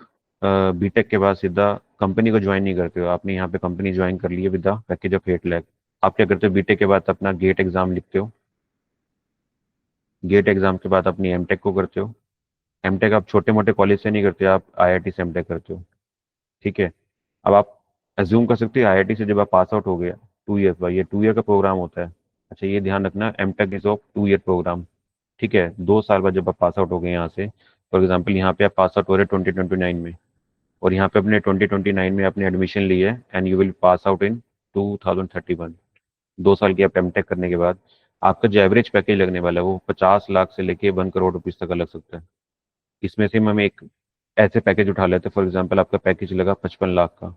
बीटेक के बाद सीधा कंपनी को ज्वाइन नहीं करते हो, आपने यहाँ पे कंपनी ज्वाइन कर ली है with the package of 8 lakh, आप क्या करते हो, बीटेक के बाद अपना गेट एग्जाम लिखते हो, गेट एग्जाम के बाद अपनी एमटेक को करते हो। एमटेक आप छोटे मोटे कॉलेज से नहीं करते, आप आईआईटी से एमटेक करते हो। ठीक है, अब आप अज्यूम कर सकते हो आईआईटी से जब आप पास आउट हो गया, 2 ईयर का, ये 2 ईयर का प्रोग्राम होता है। अच्छा, ये ध्यान रखना, MTech is of 2 year programme. ठीक है, 2 साल बाद जब आप पास आउट हो गए यहाँ से, फॉर एग्जाम्पल यहाँ पे आप पास आउट हो रहे 2029 में, और यहाँ पे अपने 2029 में आपने एडमिशन ली है, and you will pass out in 2031। 2 साल की आप एमटेक करने के बाद आपका जो एवरेज पैकेज लगने वाला है वो 50 लाख से लेके 1 करोड़ रुपीज तक का लग सकता है। इसमें से हम एक ऐसे पैकेज उठा लेते हैं, फॉर एग्जाम्पल आपका पैकेज लगा 55 लाख का।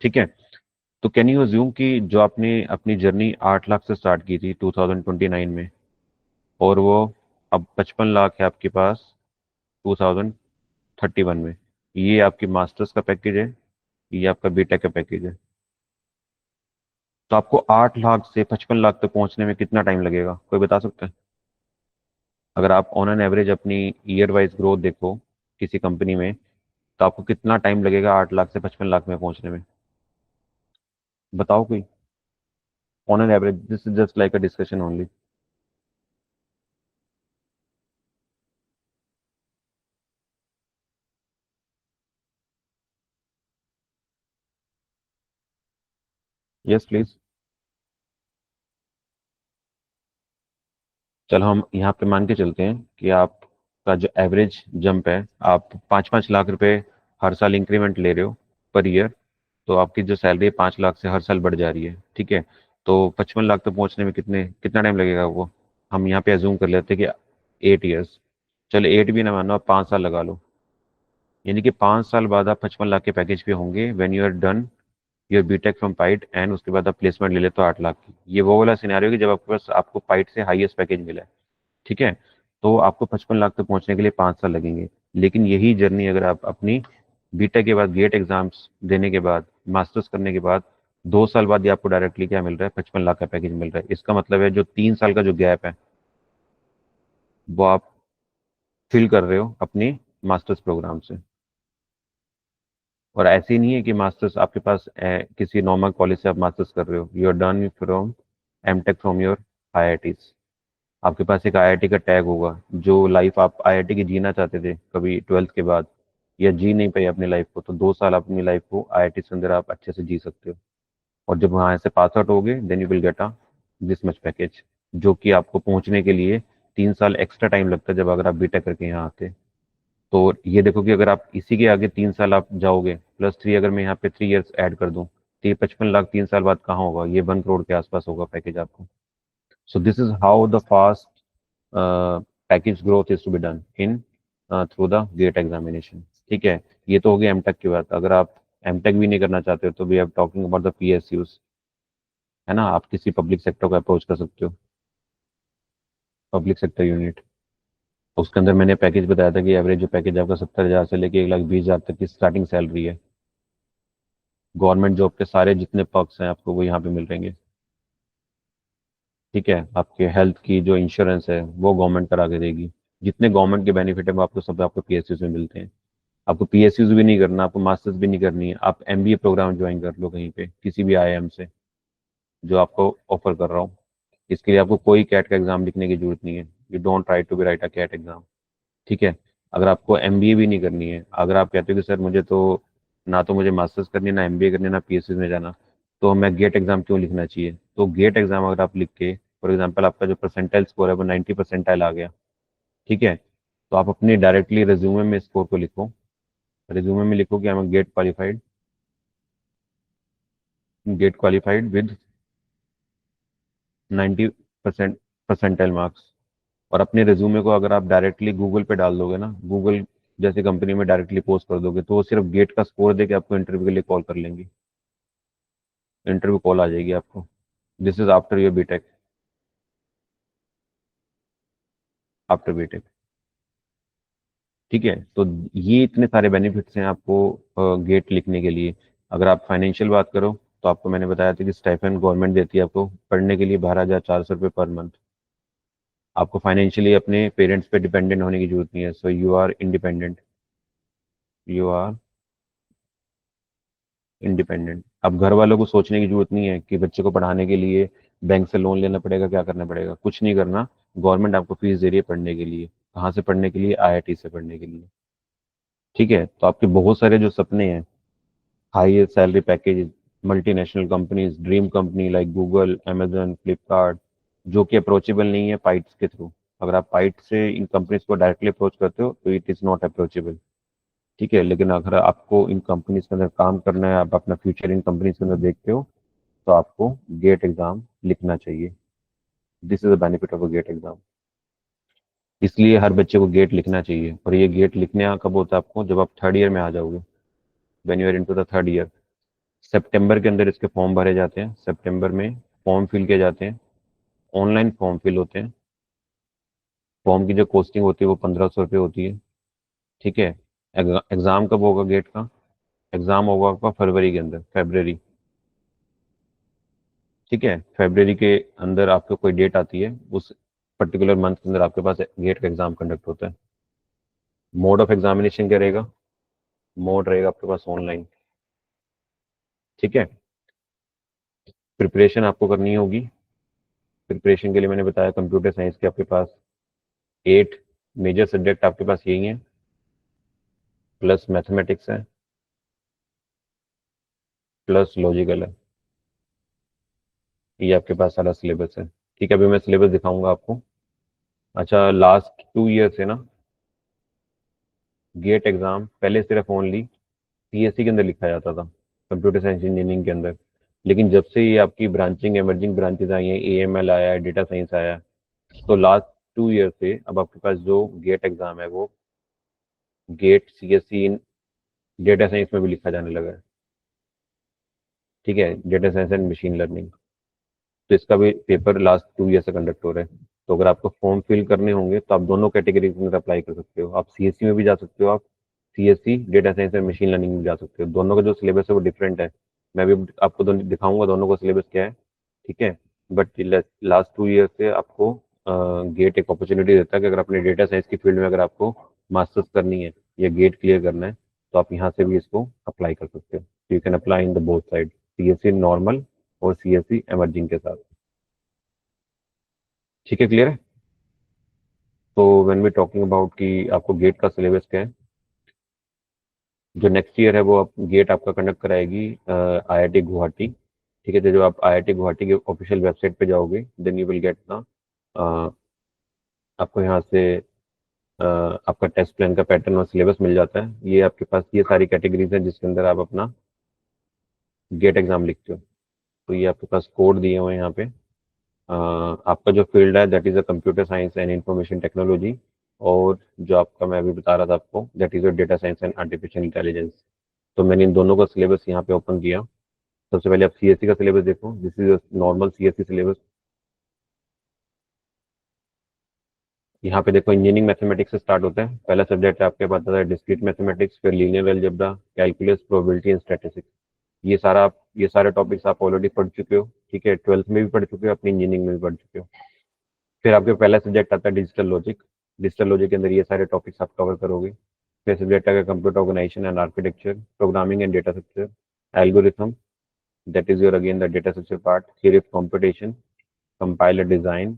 ठीक है, तो कैन यू अज्यूम कि जो आपने अपनी जर्नी 8 लाख से स्टार्ट की थी 2029 में, और वो अब 55 लाख है आपके पास 2031 में, ये आपकी मास्टर्स का पैकेज है, ये आपका बीटेक का पैकेज है। तो आपको 8 लाख से 55 लाख तक पहुंचने में कितना टाइम लगेगा, कोई बता सकता है? अगर आप ऑन एन एवरेज अपनी ईयर वाइज ग्रोथ देखो किसी कंपनी में, तो आपको कितना टाइम लगेगा 8 लाख से 55 लाख में पहुंचने में? बताओ कोई, on an average, this is just like a discussion only. Yes please. चलो हम यहाँ पे मान के चलते हैं कि आपका जो एवरेज जंप है, आप 5-5 लाख रुपए हर साल इंक्रीमेंट ले रहे हो पर ईयर, तो आपकी जो सैलरी है 5 लाख से हर साल बढ़ जा रही है। ठीक है, तो 55 लाख तक पहुंचने में कितना टाइम लगेगा वो, हम यहाँ पे अज्यूम कर लेते हैं कि 8 ईयर्स। चलो 8 भी ना मानो, आप 5 साल लगा लो, यानी कि 5 साल बाद आप 55 लाख के पैकेज पे होंगे when you are done your BTech from पाइट, एंड उसके बाद आप प्लेसमेंट ले लेते हो 8 लाख की। ये वो वाला सिनेरियो कि जब आपके पास आपको पाइट से हाईएस्ट पैकेज मिला है। ठीक है, तो आपको 55 लाख तक पहुंचने के लिए 5 साल लगेंगे। लेकिन यही जर्नी अगर आप अपनी बीटेक के बाद गेट एग्जाम्स देने के बाद मास्टर्स करने के बाद 2 साल बाद ही आपको डायरेक्टली क्या मिल रहा है, 55 लाख का पैकेज मिल रहा है। इसका मतलब है जो 3 साल का जो गैप है वो आप फिल कर रहे हो अपनी मास्टर्स प्रोग्राम से। और ऐसे ही नहीं है कि मास्टर्स आपके पास किसी नॉर्मल कॉलेज से आप मास्टर्स कर रहे हो, you are done from MTech from your IIT. आपके पास एक आईआईटी का टैग होगा, जो लाइफ आप आईआईटी की जीना चाहते थे कभी 12th के बाद, या जी नहीं पाई अपनी लाइफ को, तो 2 साल अपनी लाइफ को आईआईटी के अंदर आप अच्छे से जी सकते हो। और जब वहाँ से पास आउट होगे then you will get a this much package, जो कि आपको पहुंचने के लिए 3 साल एक्स्ट्रा टाइम लगता है जब अगर आप बीटेक करके यहाँ आते। तो ये देखो कि अगर आप इसी के आगे 3 साल आप जाओगे, +3 अगर मैं यहाँ पे 3 ईयर्स ऐड कर दूं, तो ये 55 लाख 3 साल बाद कहाँ होगा, ये 1 करोड़ के आसपास होगा पैकेज आपको। So this is how the fast package growth is to be done in through the GATE examination. ठीक है, ये तो हो गया एमटेक की बात। अगर आप एमटेक भी नहीं करना चाहते हो तो we are talking about the PSUs, है ना, आप किसी पब्लिक सेक्टर को अप्रोच कर सकते हो, पब्लिक सेक्टर यूनिट। उसके अंदर मैंने पैकेज बताया था कि एवरेज जो पैकेज आपका 70,000 से लेके 1,20,000 तक की स्टार्टिंग सैलरी है। गवर्नमेंट जॉब के सारे जितने पर्क्स हैं आपको वो यहाँ पे मिल रहेंगे। ठीक है, आपके हेल्थ की जो इंश्योरेंस है वो गवर्नमेंट करा के देगी। जितने गवर्नमेंट के बेनिफिट है वो आपको सब आपको पीएसयू में मिलते हैं। आपको पीएसयू भी नहीं करना, आपको मास्टर्स भी नहीं करनी है, आप एमबीए प्रोग्राम ज्वाइन कर लो कहीं पे किसी भी आईआईएम से, जो आपको ऑफर कर रहा हूँ। इसके लिए आपको कोई कैट का एग्जाम लिखने की जरूरत नहीं है। You don't try to be write a CAT exam. ठीक है। अगर आपको एमबीए भी नहीं करनी है, अगर आप कहते हो कि सर मुझे तो ना तो मुझे मास्टर्स करनी है, ना एमबीए करनी है, ना पीएचडी में जाना, तो मैं गेट एग्जाम क्यों लिखना चाहिए? तो गेट एग्जाम अगर आप लिख के, फॉर एग्जाम्पल आपका जो परसेंटाइल स्कोर है वो 90 परसेंटाइल आ गया, ठीक है, तो आप अपनी डायरेक्टली रिज्यूमे में स्कोर को लिखो। रिज्यूमे में लिखो कि I am GATE qualified with 90 percentile marks. और अपने रिज्यूमे को अगर आप डायरेक्टली गूगल पे डाल दोगे ना, गूगल जैसी कंपनी में डायरेक्टली पोस्ट कर दोगे, तो वो सिर्फ गेट का स्कोर दे के आपको इंटरव्यू के लिए कॉल कर लेंगी। इंटरव्यू कॉल आ जाएगी आपको। This is after your BTech. After BTech. ठीक है। तो ये इतने सारे बेनिफिट्स हैं आपको गेट लिखने के लिए। अगर आप फाइनेंशियल बात करो, तो आपको मैंने बताया था कि स्टाइपेंड गवर्नमेंट देती है आपको पढ़ने के लिए 12,400 रुपये पर मंथ। आपको फाइनेंशियली अपने पेरेंट्स पे डिपेंडेंट होने की जरूरत नहीं है। So you are independent. You are independent. अब घर वालों को सोचने की जरूरत नहीं है कि बच्चे को पढ़ाने के लिए बैंक से लोन लेना पड़ेगा, क्या करना पड़ेगा, कुछ नहीं करना। गवर्नमेंट आपको फीस दे रही है पढ़ने के लिए। कहाँ से पढ़ने के लिए? आईआईटी से पढ़ने के लिए। ठीक है। तो आपके बहुत सारे जो सपने हैं, high salary package, multinational companies, dream company like Google, amazon, Flipkart, जो कि अप्रोचेबल नहीं है पाइट्स के थ्रू। अगर आप पाइट से इन कंपनीज को डायरेक्टली अप्रोच करते हो तो इट इज़ नॉट अप्रोचेबल। ठीक है। लेकिन अगर आपको इन कंपनीज के अंदर काम करना है, आप अपना फ्यूचर इन कंपनीज के अंदर देखते हो, तो आपको गेट एग्जाम लिखना चाहिए। This is the benefit of a GATE exam. इसलिए हर बच्चे को गेट लिखना चाहिए। और ये गेट लिखने का कब होता है आपको? जब आप थर्ड ईयर में आ जाओगे। When you are in to the third year. सितंबर के अंदर इसके फॉर्म भरे जाते हैं। सितंबर में फॉर्म फिल किए जाते हैं। ऑनलाइन फॉर्म फिल होते हैं। फॉर्म की जो कॉस्टिंग होती है वो 1,500 रुपये होती है। ठीक है। एग्जाम कब होगा गेट का? एग्जाम होगा आपका फरवरी के अंदर, फेब्रवरी। ठीक है। फेब्रवरी के अंदर आपको कोई डेट आती है, उस पर्टिकुलर मंथ के अंदर आपके पास गेट का एग्जाम कंडक्ट होता है। मोड ऑफ एग्जामिनेशन क्या रहेगा? मोड रहेगा आपके पास ऑनलाइन। ठीक है। प्रिपरेशन आपको करनी होगी। प्रिपरेशन के लिए मैंने बताया कंप्यूटर साइंस के आपके पास 8 मेजर सब्जेक्ट आपके पास यही हैं, प्लस मैथमेटिक्स है, प्लस लॉजिकल है। ये आपके पास सारा सिलेबस है। ठीक है। अभी मैं सिलेबस दिखाऊंगा आपको। अच्छा, लास्ट 2 ईयर से ना गेट एग्जाम पहले सिर्फ ओनली सीएससी के अंदर लिखा जाता था, कंप्यूटर साइंस इंजीनियरिंग के अंदर। लेकिन जब से ये आपकी ब्रांचिंग एमर्जिंग ब्रांचेज आई हैं, एएमएल आया है, डेटा साइंस आया है, तो लास्ट 2 ईयर से अब आपके पास जो गेट एग्जाम है वो गेट सीएससी इन डेटा साइंस में भी लिखा जाने लगा है। ठीक है। Data science and machine learning. तो इसका भी पेपर लास्ट 2 ईयर से कंडक्ट हो रहा है। तो अगर आपको फॉर्म फिल करने होंगे तो आप दोनों कैटेगरी के अंदर अप्लाई कर सकते हो। आप सीएससी में भी जा सकते हो, आप CSC data science and machine learning में जा सकते हो। दोनों का जो सिलेबस है वो डिफरेंट है। मैं भी आपको दोनों दिखाऊंगा दोनों का सिलेबस क्या है। ठीक है। बट लास्ट 2 ईयर से आपको गेट एक अपॉर्चुनिटी देता है कि अगर अपने डेटा साइंस की फील्ड में अगर आपको मास्टर्स करनी है या गेट क्लियर करना है, तो आप यहाँ से भी इसको अप्लाई कर सकते हो। You can apply in the both side, CSC normal और सीएससी एमर्जिंग के साथ। ठीक है। क्लियर है? तो व्हेन वी टॉकिंग अबाउट कि आपको गेट का सिलेबस क्या है, जो नेक्स्ट ईयर है वो आप गेट आपका कंडक्ट कराएगी आईआईटी गुवाहाटी। ठीक है। तो जब आप आईआईटी गुवाहाटी के ऑफिशियल वेबसाइट पे जाओगे, देन यू विल गेट ना, आपको यहाँ से आपका टेस्ट प्लान का पैटर्न और सिलेबस मिल जाता है। ये आपके पास ये सारी कैटेगरीज हैं जिसके अंदर आप अपना गेट एग्जाम लिखते हो। तो ये आपके पास कोड दिए हुए हैं यहाँ पे। आपका जो फील्ड है that is a computer science and information technology. और जो आपका मैं अभी बता रहा था आपको, that is data science and artificial intelligence. तो मैंने इन दोनों का सिलेबस यहाँ पे ओपन किया। सबसे पहले आप सीएससी का सिलेबस देखो। This is normal CSC syllabus. यहाँ पे देखो इंजीनियरिंग मैथमेटिक्स से स्टार्ट होता है। पहला सब्जेक्ट है आपके पास आता है डिस्क्रीट मैथमेटिक्स, फिर linear algebra, calculus, probability and statistics. ये सारे टॉपिक्स आप ऑलरेडी पढ़ चुके हो। ठीक है, 12th में भी पढ़ चुके हो, अपनी इंजीनियरिंग में भी पढ़ चुके हो। फिर आपके पहला सब्जेक्ट आता है डिजिटल लॉजिक। डिजिटल लॉजिक के अंदर ये सारे टॉपिक्स आप कवर करोगे। फिर सब्जेक्ट आएगा computer organisation and architecture, programming and data structure, algorithm, that is your again the data structure part, theory of computation, compiler design,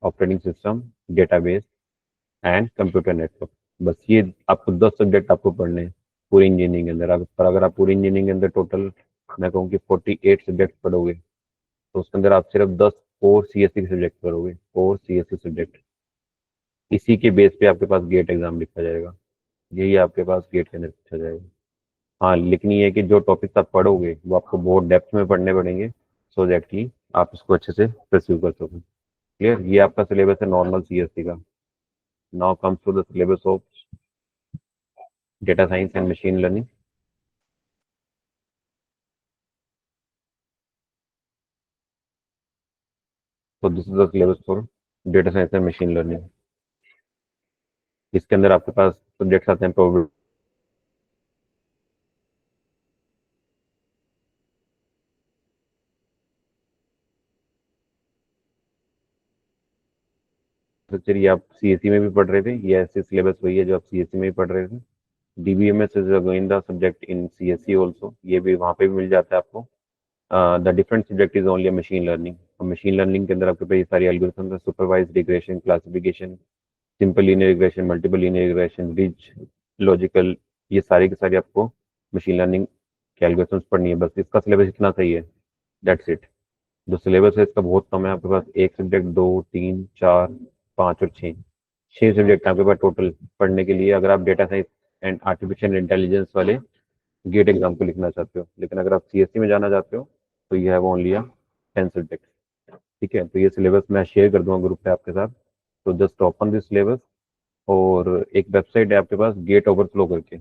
operating system, database and computer network। बस ये आपको 10 subject आपको पढ़ने हैं पूरी इंजीनियरिंग के अंदर। अगर आप पूरी इंजीनियरिंग के अंदर टोटल मैं कहूँ कि 48 सब्जेक्ट पढ़ोगे, तो उसके अंदर आप सिर्फ 10 कोर सीएससी के सब्जेक्ट पढ़ोगे, कोर सीएससी सब्जेक्ट। इसी के बेस पे आपके पास गेट एग्जाम लिखा जाएगा, यही आपके पास गेट के अंदर पूछा जाएगा। हाँ, लेकिन ये है कि जो टॉपिक्स आप पढ़ोगे वो आपको बहुत डेप्थ में पढ़ने पड़ेंगे, सो दैट कि आप इसको अच्छे से परस्यू कर सको। क्लियर? ये आपका सिलेबस है नॉर्मल सीएससी का। Now comes to the syllabus of data science and machine learning. तो this is the syllabus for data science and machine learning. इसके अंदर आपके पास सब्जेक्ट्स आते हैं प्रोबेबिलिटी, ये आप सीएससी में भी पढ़ रहे थे, ये ऐसे सिलेबस वही है जो आप सीएससी में भी पढ़ रहे थे। DBMS is again the subject in CSC also, ये भी वहाँ पे भी मिल जाता है आपको। The different subject is only machine learning. Machine learning के अंदर आपके पास ये सारी एल्गोरिथम है, supervised regression, classification, simple linear regression, multiple linear regression, ridge, logical, ये सारी की सारी आपको मशीन लर्निंग के एल्गोरिथम्स पढ़नी है। बस इसका सिलेबस इतना सही है, दैट्स इट। जो सिलेबस है इसका बहुत कम है, आपके पास एक सब्जेक्ट, दो, तीन, चार, पाँच और छः, छः सब्जेक्ट आपके पास टोटल पढ़ने के लिए, अगर आप data science and artificial intelligence वाले गेट एग्जाम को लिखना चाहते हो। लेकिन अगर आप सीएससी में जाना चाहते हो तो यू हैव ओनली 10 सब्जेक्ट। ठीक है, तो ये सिलेबस मैं शेयर कर दूंगा ग्रुप पे आपके साथ, तो जस्ट ओपन दिस सिलेबस। और एक वेबसाइट है आपके पास गेट ओवरफ्लो करके,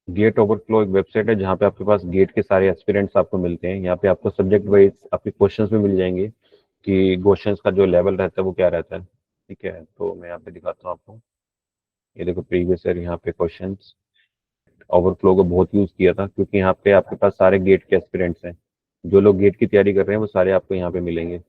गेट ओवरफ्लो एक वेबसाइट है जहाँ पे आपके पास गेट के सारे एस्पिरेंट्स आपको मिलते हैं। यहाँ पे आपको सब्जेक्ट वाइज आपके क्वेश्चंस भी मिल जाएंगे कि क्वेश्चंस का जो लेवल रहता है वो क्या रहता है। ठीक है, तो मैं यहाँ पे दिखाता हूँ आपको। ये देखो प्रीवियस ईयर यहाँ पे क्वेश्चंस, ओवरफ्लो को बहुत यूज किया था क्योंकि यहाँ पे आपके पास सारे गेट के एस्पिरेंट्स हैं। जो लोग गेट की तैयारी कर रहे हैं वो सारे आपको यहाँ पे मिलेंगे।